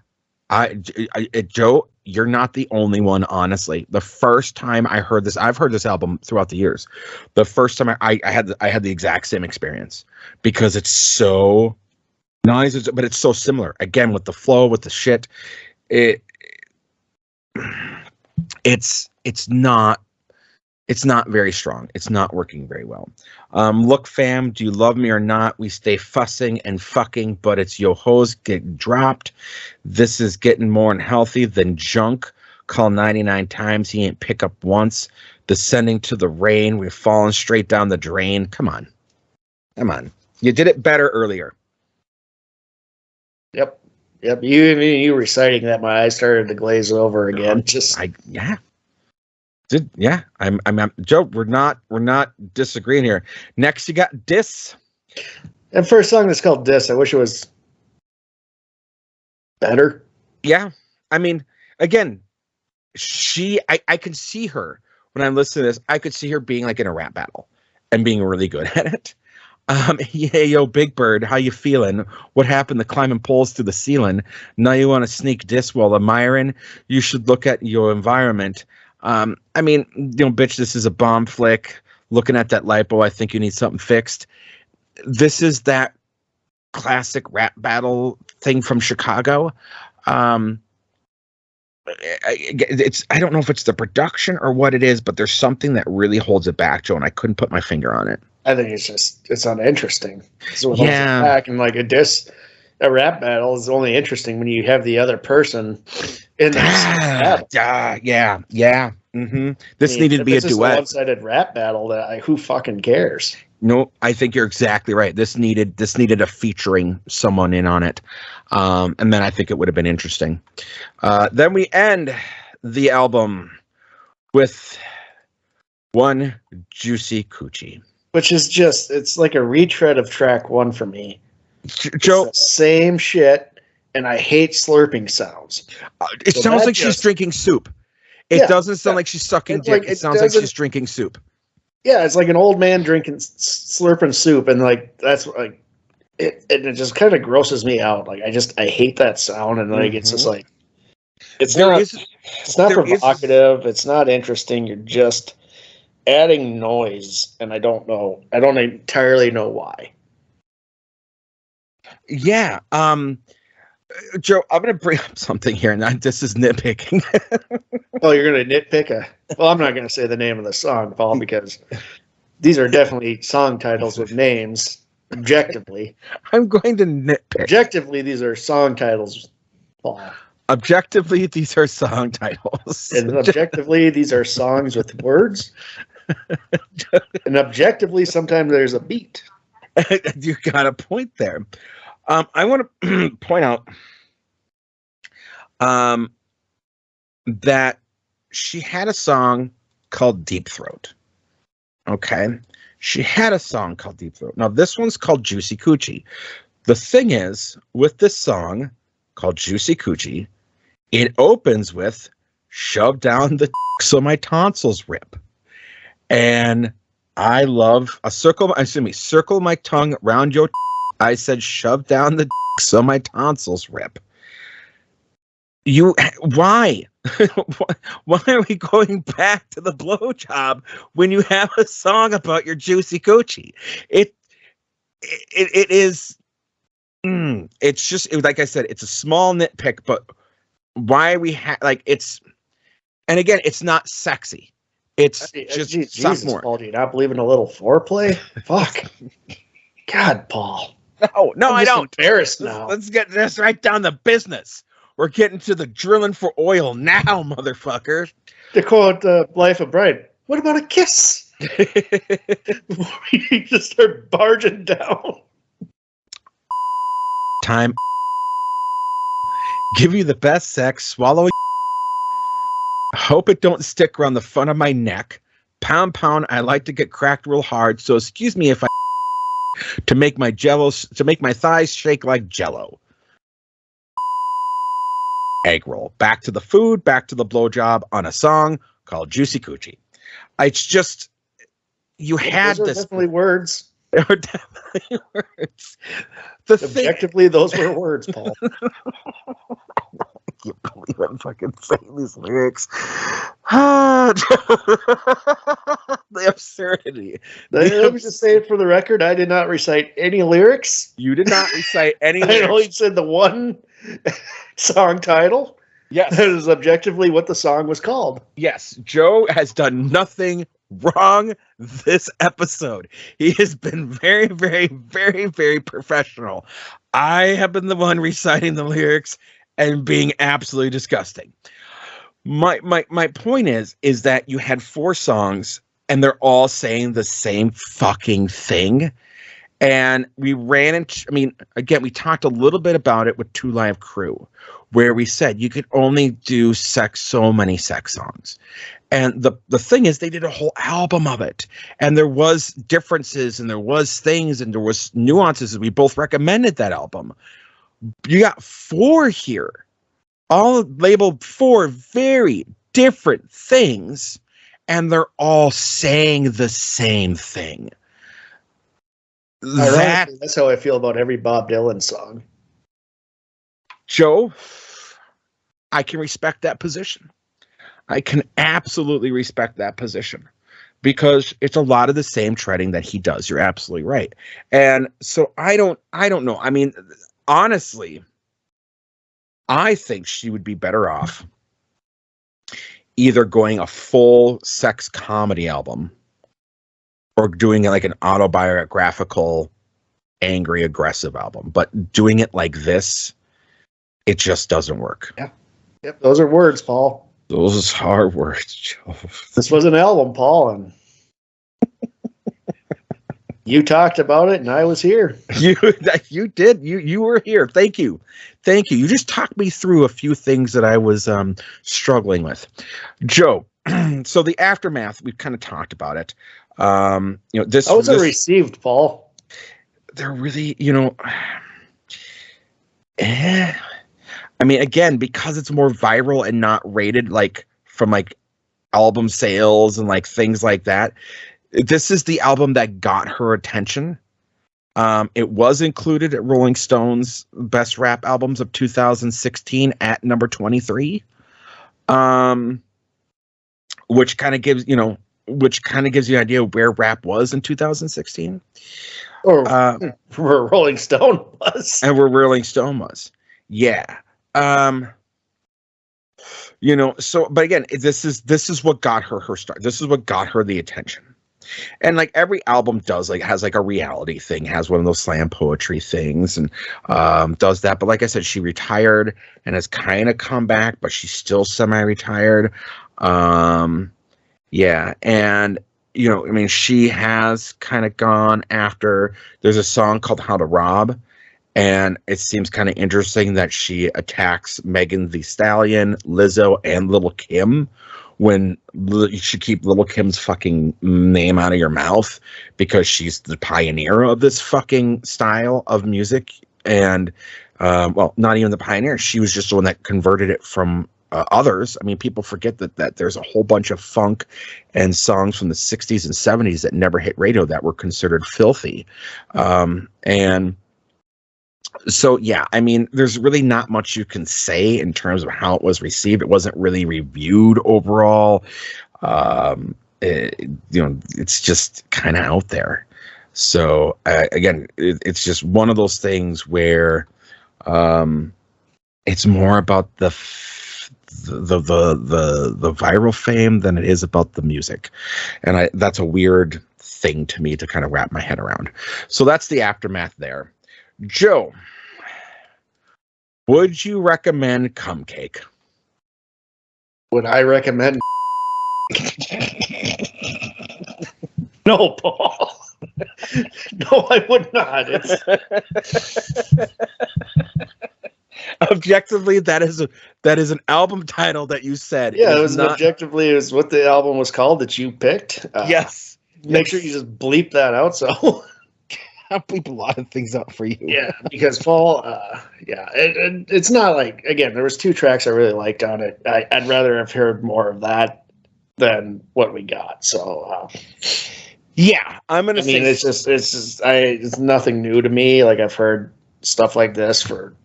Joe, you're not the only one, honestly. The first time I heard this, I've heard this album throughout the years. The first time I had the exact same experience because it's so nice, but it's so similar. Again, with the flow, with the shit, it's not very strong. It's not working very well. Look, fam, do you love me or not? We stay fussing and fucking, but it's yo hoes get dropped. This is getting more unhealthy than junk. Call 99 times, he ain't pick up once. Descending to the rain, we're falling straight down the drain. Come on. You did it better earlier. Yep. You reciting that, my eyes started to glaze over again. I'm Joe. We're not disagreeing here. Next, you got Diss. And for a song that's called Diss, I wish it was better. Yeah, I mean, again, I could see her when I listen to this. I could see her being like in a rap battle and being really good at it. Yeah, yo, Big Bird, how you feeling? What happened to climbing poles to the ceiling? Now you want to sneak diss while admiring? You should look at your environment. I mean, bitch, this is a bomb flick. Looking at that lipo, I think you need something fixed. This is that classic rap battle thing from Chicago. I don't know if it's the production or what it is, but there's something that really holds it back, Joe, and I couldn't put my finger on it. I think it's uninteresting. So it holds it back, and like a rap battle is only interesting when you have the other person in that battle. Yeah. Mm-hmm. This needed to be a duet. A one-sided rap battle. Who fucking cares? No, I think you're exactly right. This needed a featuring someone in on it, and then I think it would have been interesting. Then we end the album with One Juicy Coochie, which is it's like a retread of track one for me. Joe, same shit, and I hate slurping sounds. It sounds like she's drinking soup. It doesn't sound like she's sucking dick. It sounds like she's drinking soup. Yeah, it's like an old man slurping soup, and like that's like it just kind of grosses me out. Like I hate that sound, and like it's just like it's not provocative. It's not interesting. You're just adding noise, and I don't entirely know why. Yeah. Joe, I'm going to bring up something here, and this is nitpicking. Oh, you're going to nitpick well, I'm not going to say the name of the song, Paul, because these are definitely song titles with names, objectively. I'm going to nitpick. Objectively, these are song titles, Paul. Objectively, these are song titles. And objectively, these are songs with words. And objectively, sometimes there's a beat. You got a point there. I want to point out that she had a song called Deep Throat. Okay. She had a song called Deep Throat. Now, this one's called Juicy Coochie. The thing is, with this song called Juicy Coochie, it opens with shove down the so my tonsils rip. And I love circle my tongue around your. I said shove down the so my tonsils rip. Why? Why are we going back to the blowjob when you have a song about your juicy coochie? It is. It's just like I said. It's a small nitpick, but why we have it's. And again, it's not sexy. It's just sophomore. Paul, do you not believe in a little foreplay? Fuck. God, Paul. No, I don't. Embarrassed now. Let's get this right down to business. We're getting to the drilling for oil now, motherfucker. To quote Life of Brian, what about a kiss? Before we just start barging down. Time. Give you the best sex, swallow. Hope it don't stick around the front of my neck. Pound, pound. I like to get cracked real hard, so excuse me if I to make my thighs shake like jello. Egg roll. Back to the food, back to the blowjob on a song called Juicy Coochie. It's just had those this. Definitely words. They were definitely words. Objectively, those were words, Paul. I can't believe I'm fucking saying these lyrics. The absurdity. Let me just say it for the record. I did not recite any lyrics. You did not recite any lyrics. I only said the one song title. Yes. That is objectively what the song was called. Yes. Joe has done nothing wrong this episode. He has been very, very, very, very professional. I have been the one reciting the lyrics and being absolutely disgusting. My point is that you had 4 songs and they're all saying the same fucking thing. And we ran into, again, we talked a little bit about it with Two Live Crew, where we said you could only do so many sex songs. And the thing is, they did a whole album of it. And there was differences and there was things and there was nuances. And we both recommended that album. You got 4 here, all labeled 4 very different things. And they're all saying the same thing. That's how I feel about every Bob Dylan song. Joe, I can respect that position. I can absolutely respect that position because it's a lot of the same treading that he does. You're absolutely right. And so I don't know. Honestly, I think she would be better off either going a full sex comedy album or doing like an autobiographical, angry, aggressive album. But doing it like this, it just doesn't work. Yeah. Yep. Those are words, Paul. Those are words, Joe. This was an album, Paul, and you talked about it, and I was here. You did. You were here. Thank you. You just talked me through a few things that I was struggling with, Joe. So the aftermath, we've kind of talked about it. This. How was it received, Paul? They're really, again, because it's more viral and not rated like from like album sales and like things like that. This is the album that got her attention. It was included at Rolling Stone's Best Rap Albums of 2016 at number 23. Which kind of gives you an idea where rap was in 2016. Or where Rolling Stone was. And where Rolling Stone was. Yeah. You know, so but again, this is what got her start. This is what got her the attention. And like every album does, like has like a reality thing, has one of those slam poetry things, and does that. But like I said, she retired and has kind of come back, but she's still semi-retired. Yeah, and you know, I mean, she has kind of gone after. There's a song called "How to Rob," and it seems kind of interesting that she attacks Megan Thee Stallion, Lizzo, and Little Kim when you should keep Little Kim's fucking name out of your mouth because she's the pioneer of this fucking style of music. And, well, not even the pioneer. She was just the one that converted it from others. I mean, people forget that there's a whole bunch of funk and songs from the 60s and 70s that never hit radio that were considered filthy. And so, yeah, I mean, there's really not much you can say in terms of how it was received. It wasn't really reviewed overall. You know, it's just kind of out there. So, again, it's just one of those things where it's more about the viral fame than it is about the music. And that's a weird thing to me to kind of wrap my head around. So that's the aftermath there. Joe, would you recommend CupcakKe? Would I recommend? No, Paul. No, I would not. Objectively, that is an album title that you said. Yeah, it was not... objectively. It was what the album was called that you picked. Yes. Make sure you just bleep that out. So. I'll bleep a lot of things out for you. Yeah, because Paul, it's not like, again, there was 2 tracks I really liked on it. I'd rather have heard more of that than what we got. So, yeah, I'm gonna. It's nothing new to me. Like I've heard stuff like this for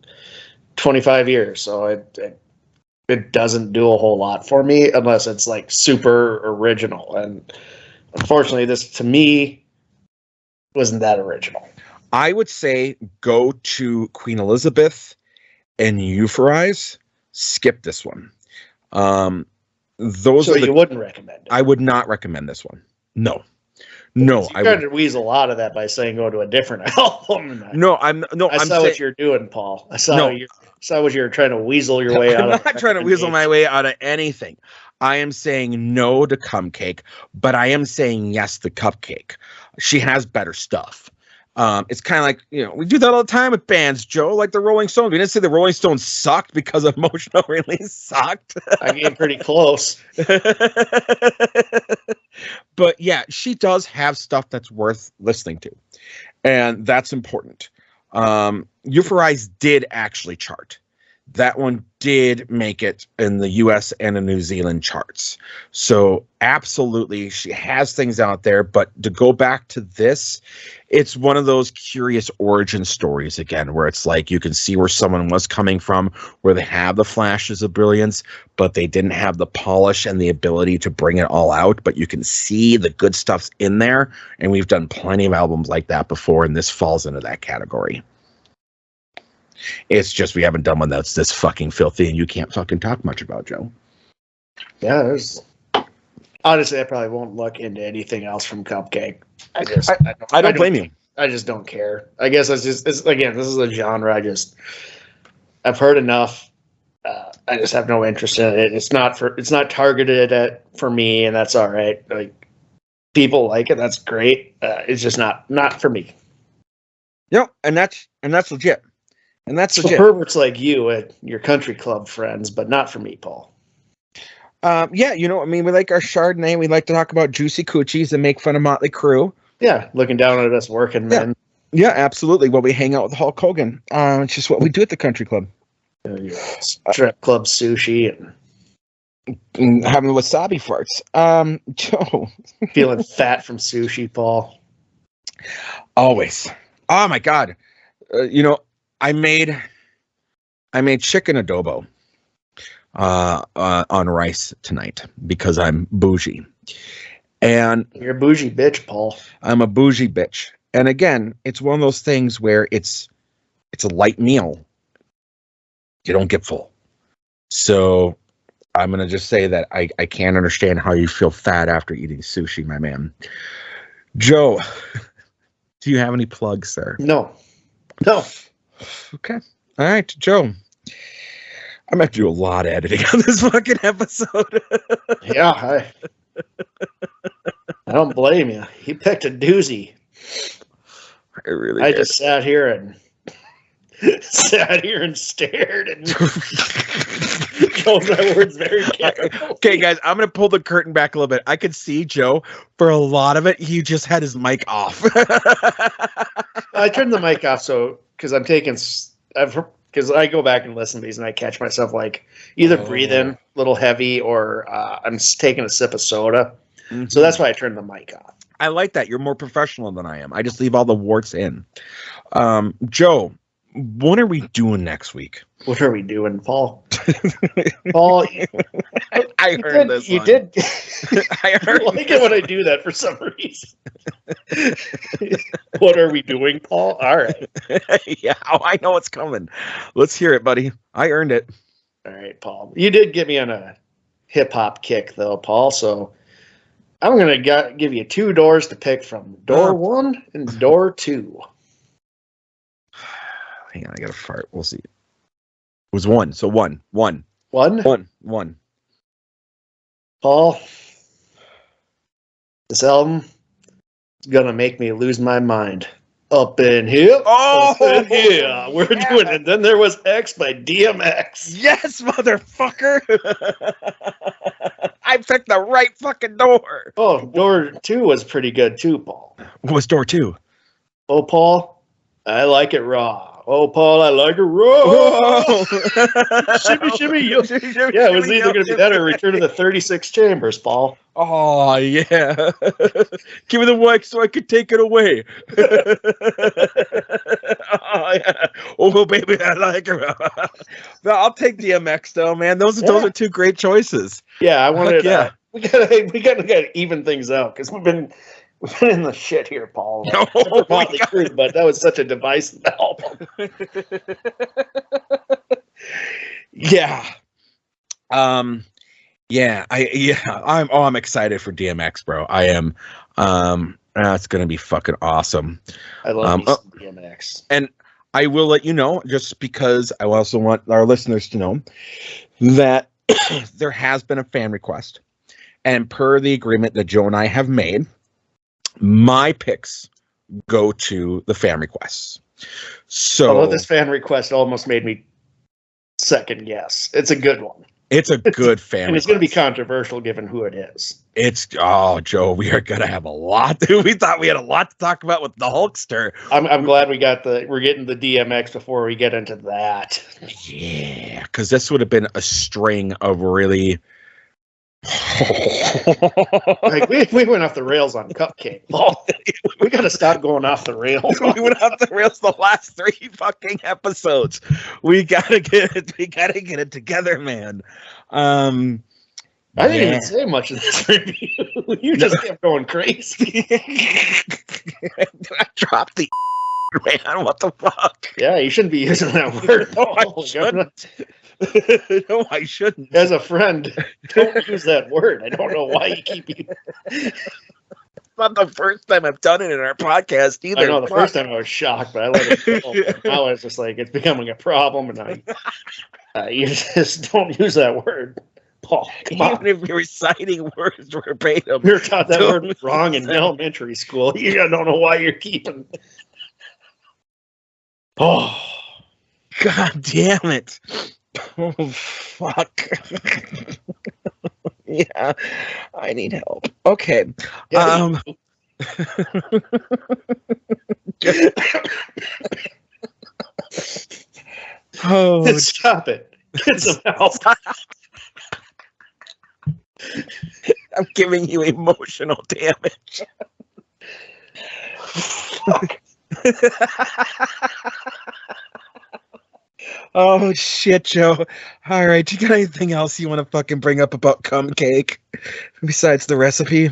25 years, so it doesn't do a whole lot for me unless it's like super original. And unfortunately, this to me wasn't that original. I would say go to Queen Elizabeth and Euphorize. Skip this one. So you wouldn't recommend it? I would not recommend this one. No. You tried to weasel a lot of that by saying go to a different album. I saw what you're doing, Paul. I saw what you were trying to weasel your way out of. I'm not trying to weasel my way out of anything. I am saying no to CupcakKe, but I am saying yes to CupcakKe. She has better stuff. It's kind of like, you know, we do that all the time with bands, Joe, like the Rolling Stones. We didn't say the Rolling Stones sucked because Emotional Release sucked. I came pretty close. But yeah, she does have stuff that's worth listening to. And that's important. Euphorize did actually chart. That one did make it in the US and the New Zealand charts. So absolutely, she has things out there. But to go back to this, it's one of those curious origin stories again, where it's like you can see where someone was coming from, where they have the flashes of brilliance, but they didn't have the polish and the ability to bring it all out. But you can see the good stuff's in there. And we've done plenty of albums like that before, and this falls into that category. It's just we haven't done one that's this fucking filthy and you can't fucking talk much about, Joe. Yeah, honestly, I probably won't look into anything else from CupcakKe. I don't blame you. I just don't care. I guess again, this is a genre I've heard enough. I just have no interest in it. It's not targeted for me, and that's all right. Like people like it, that's great. It's just not for me. No, and that's legit. And that's for perverts like you and your country club friends, but not for me, Paul. Yeah, you know, I mean, we like our Chardonnay. We like to talk about juicy coochies and make fun of Motley Crue. Yeah, looking down at us working men. Yeah, absolutely. Well, we hang out with Hulk Hogan. It's just what we do at the country club. Strip club sushi and having wasabi farts. Joe. Feeling fat from sushi, Paul. Always. Oh, my God. You know, I made chicken adobo on rice tonight because I'm bougie. And you're a bougie bitch, Paul. I'm a bougie bitch. And again, it's one of those things where it's a light meal. You don't get full. So I'm going to just say that I can't understand how you feel fat after eating sushi, my man. Joe, do you have any plugs, sir? No. Okay. All right, Joe. I'm going to have to do a lot of editing on this fucking episode. Yeah, I don't blame you. He picked a doozy. I just sat here and stared and chose my words very carefully. Okay, guys, I'm going to pull the curtain back a little bit. I could see Joe, for a lot of it, he just had his mic off. I turned the mic off because because I go back and listen to these and I catch myself like either breathing a little heavy or I'm taking a sip of soda. Mm-hmm. So that's why I turned the mic off. I like that. You're more professional than I am. I just leave all the warts in. Joe, what are we doing next week? What are we doing, Paul? Paul, I heard this. You did. I heard. I like it when I do that for some reason. What are we doing, Paul? All right. Yeah, I know it's coming. Let's hear it, buddy. I earned it. All right, Paul. You did get me on a hip hop kick, though, Paul. So I'm going to give you 2 doors to pick from. Door 1 and door 2. Hang on, I got to fart. We'll see. It was 1. So 1. 1. 1? 1. Paul, this album is going to make me lose my mind. Up in here. Oh, up in here. We're doing it. Then there was X by DMX. Yes, motherfucker. I picked the right fucking door. Oh, door 2 was pretty good too, Paul. What was door 2? Oh, Paul, I like it raw. Oh, Paul, I like it raw. Shimmy, shimmy. Yeah, it was either going to be that or Return to the 36 Chambers, Paul. Oh, yeah. Give me the mic so I could take it away. Oh, yeah. Oh, baby, I like it. No, I'll take DMX, though, man. Those are 2 great choices. Yeah, I wanted. Yeah. We gotta even things out because we've been in the shit here, Paul. Oh, but that was such a divisive album. Yeah. I'm excited for DMX, bro. I am. That's gonna be fucking awesome. I love DMX. And I will let you know, just because I also want our listeners to know that there has been a fan request. And per the agreement that Joe and I have made, my picks go to the fan requests. So this fan request almost made me second guess. It's a good one. It's a good fan and it's going to be controversial given who it is. Joe, we are going to have a lot. We thought we had a lot to talk about with the Hulkster. I'm glad we're getting the DMX before we get into that. Yeah, because this would have been a string of really... Like we went off the rails on CupcakKe. We got to stop going off the rails. We went off the rails the last 3 fucking episodes. We gotta get it together, man. I didn't even say much of this review. You just kept going crazy. I dropped the man. What the fuck? Yeah, you shouldn't be using that word. No, I shouldn't. No, I shouldn't. As a friend, don't use that word. I don't know why you keep using it. It's not the first time I've done it in our podcast either. I know, the first time I was shocked, but I let it go. Now it's just like, it's becoming a problem, and you just don't use that word. Paul, even if you're reciting words verbatim. We were taught that word wrong in elementary school. I don't know why you're keeping... Oh. God damn it. Oh, fuck. Yeah, I need help. Okay. Yeah, Oh, stop it. Get some help. I'm giving you emotional damage. Fuck. Oh shit, Joe. All right, you got anything else you want to fucking bring up about cum cake besides the recipe?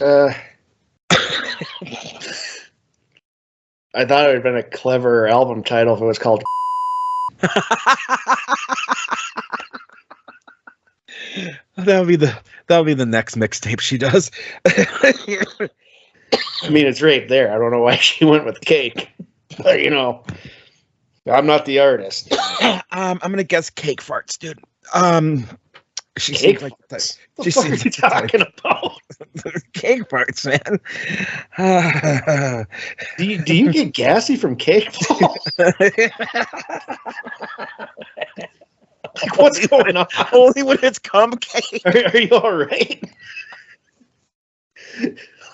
I thought it would have been a clever album title if it was called That'll be the next mixtape she does. I mean, it's right there. I don't know why she went with cake, but I'm not the artist. I'm gonna guess cake farts, dude. She Cake seems like the type. What She the fuck are seems you like the type. talking about? Cake farts, man. Do you get gassy from cake balls? Like, what's going on? Only when it's cum cake. Are you all right?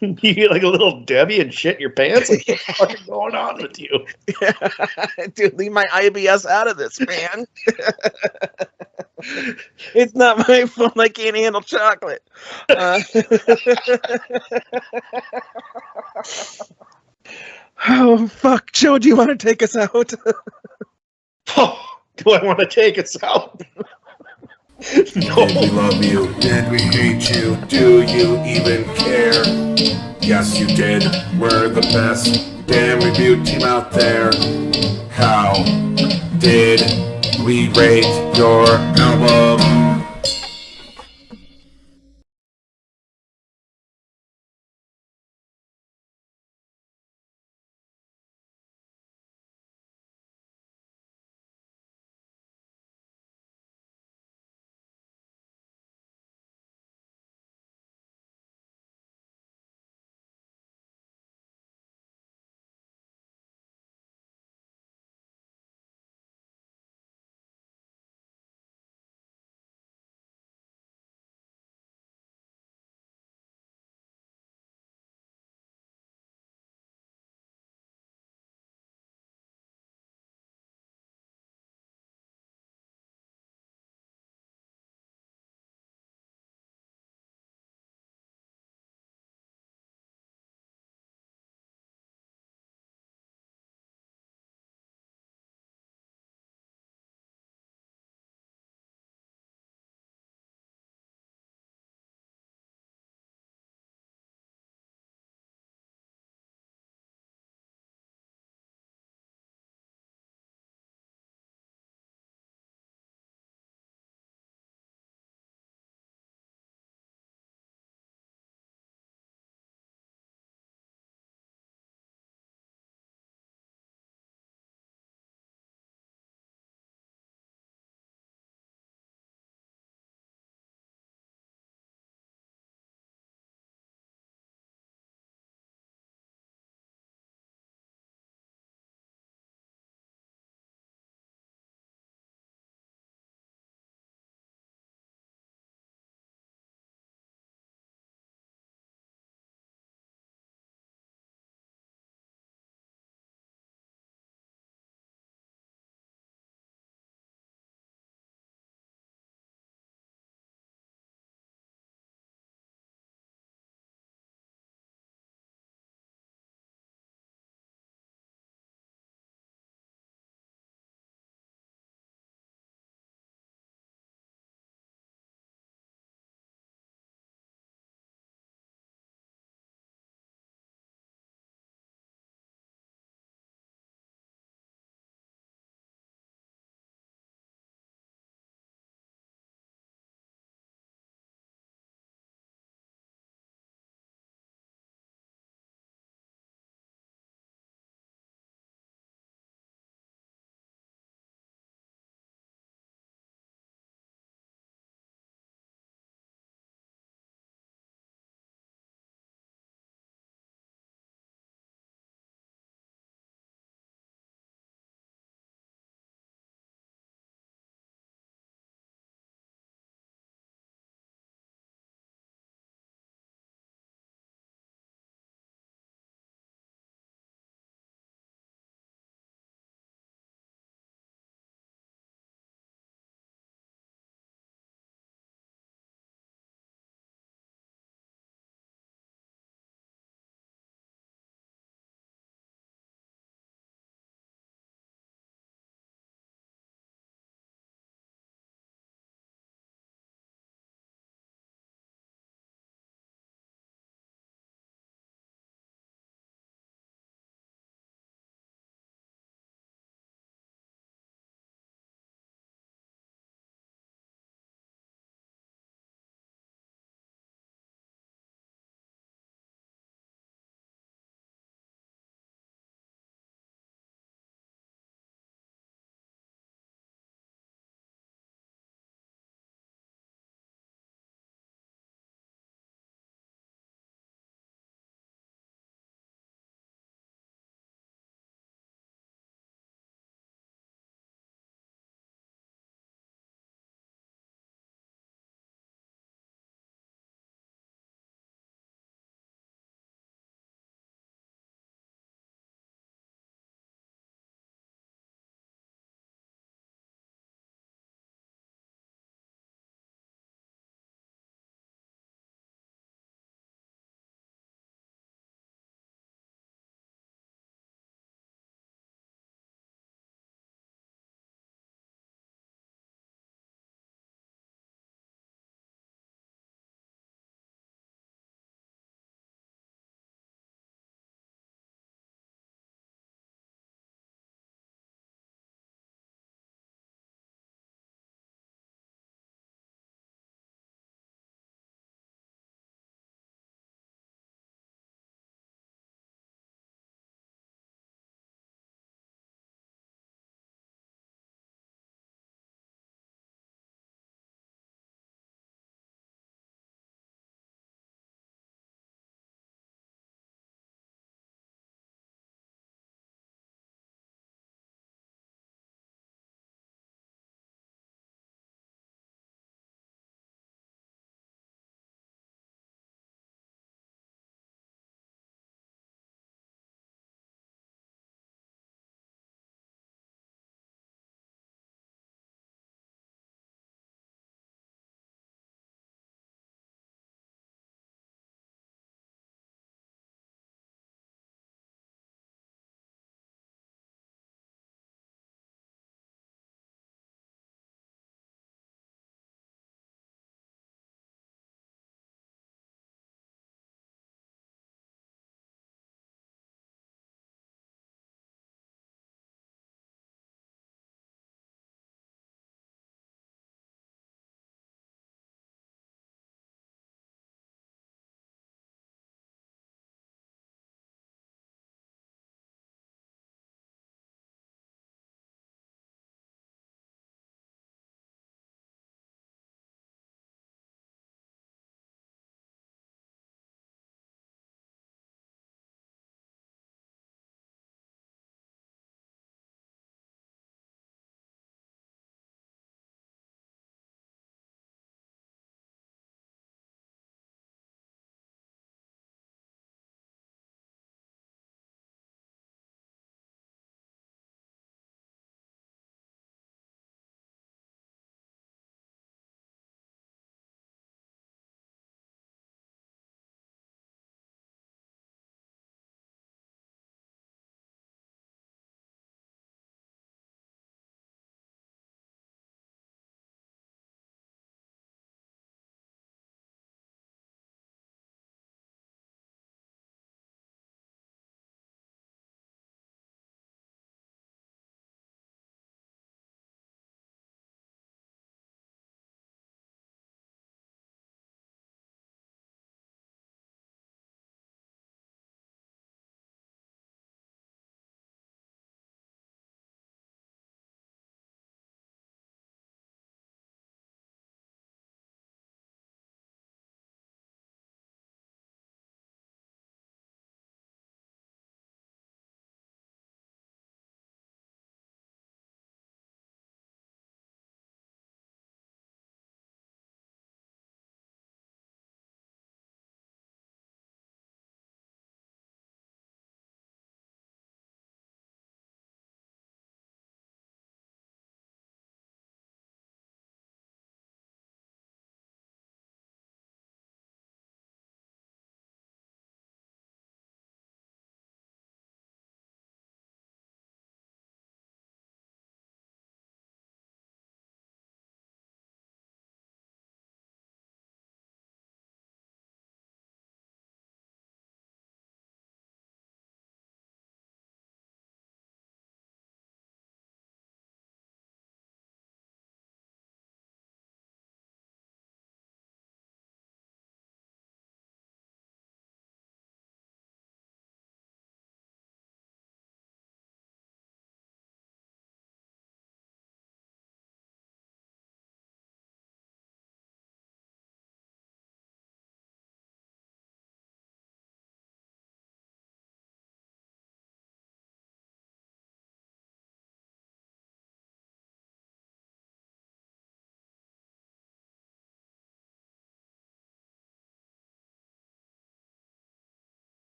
You get like a little Debbie and shit in your pants? Like, what's fucking going on with you? Dude, leave my IBS out of this, man. It's not my fault I can't handle chocolate. Oh, fuck. Joe, do you want to take us out? Oh, do I want to take us out? Did we love you? Did we hate you? Do you even care? Yes, you did. We're the best damn review team out there. How did we rate your album?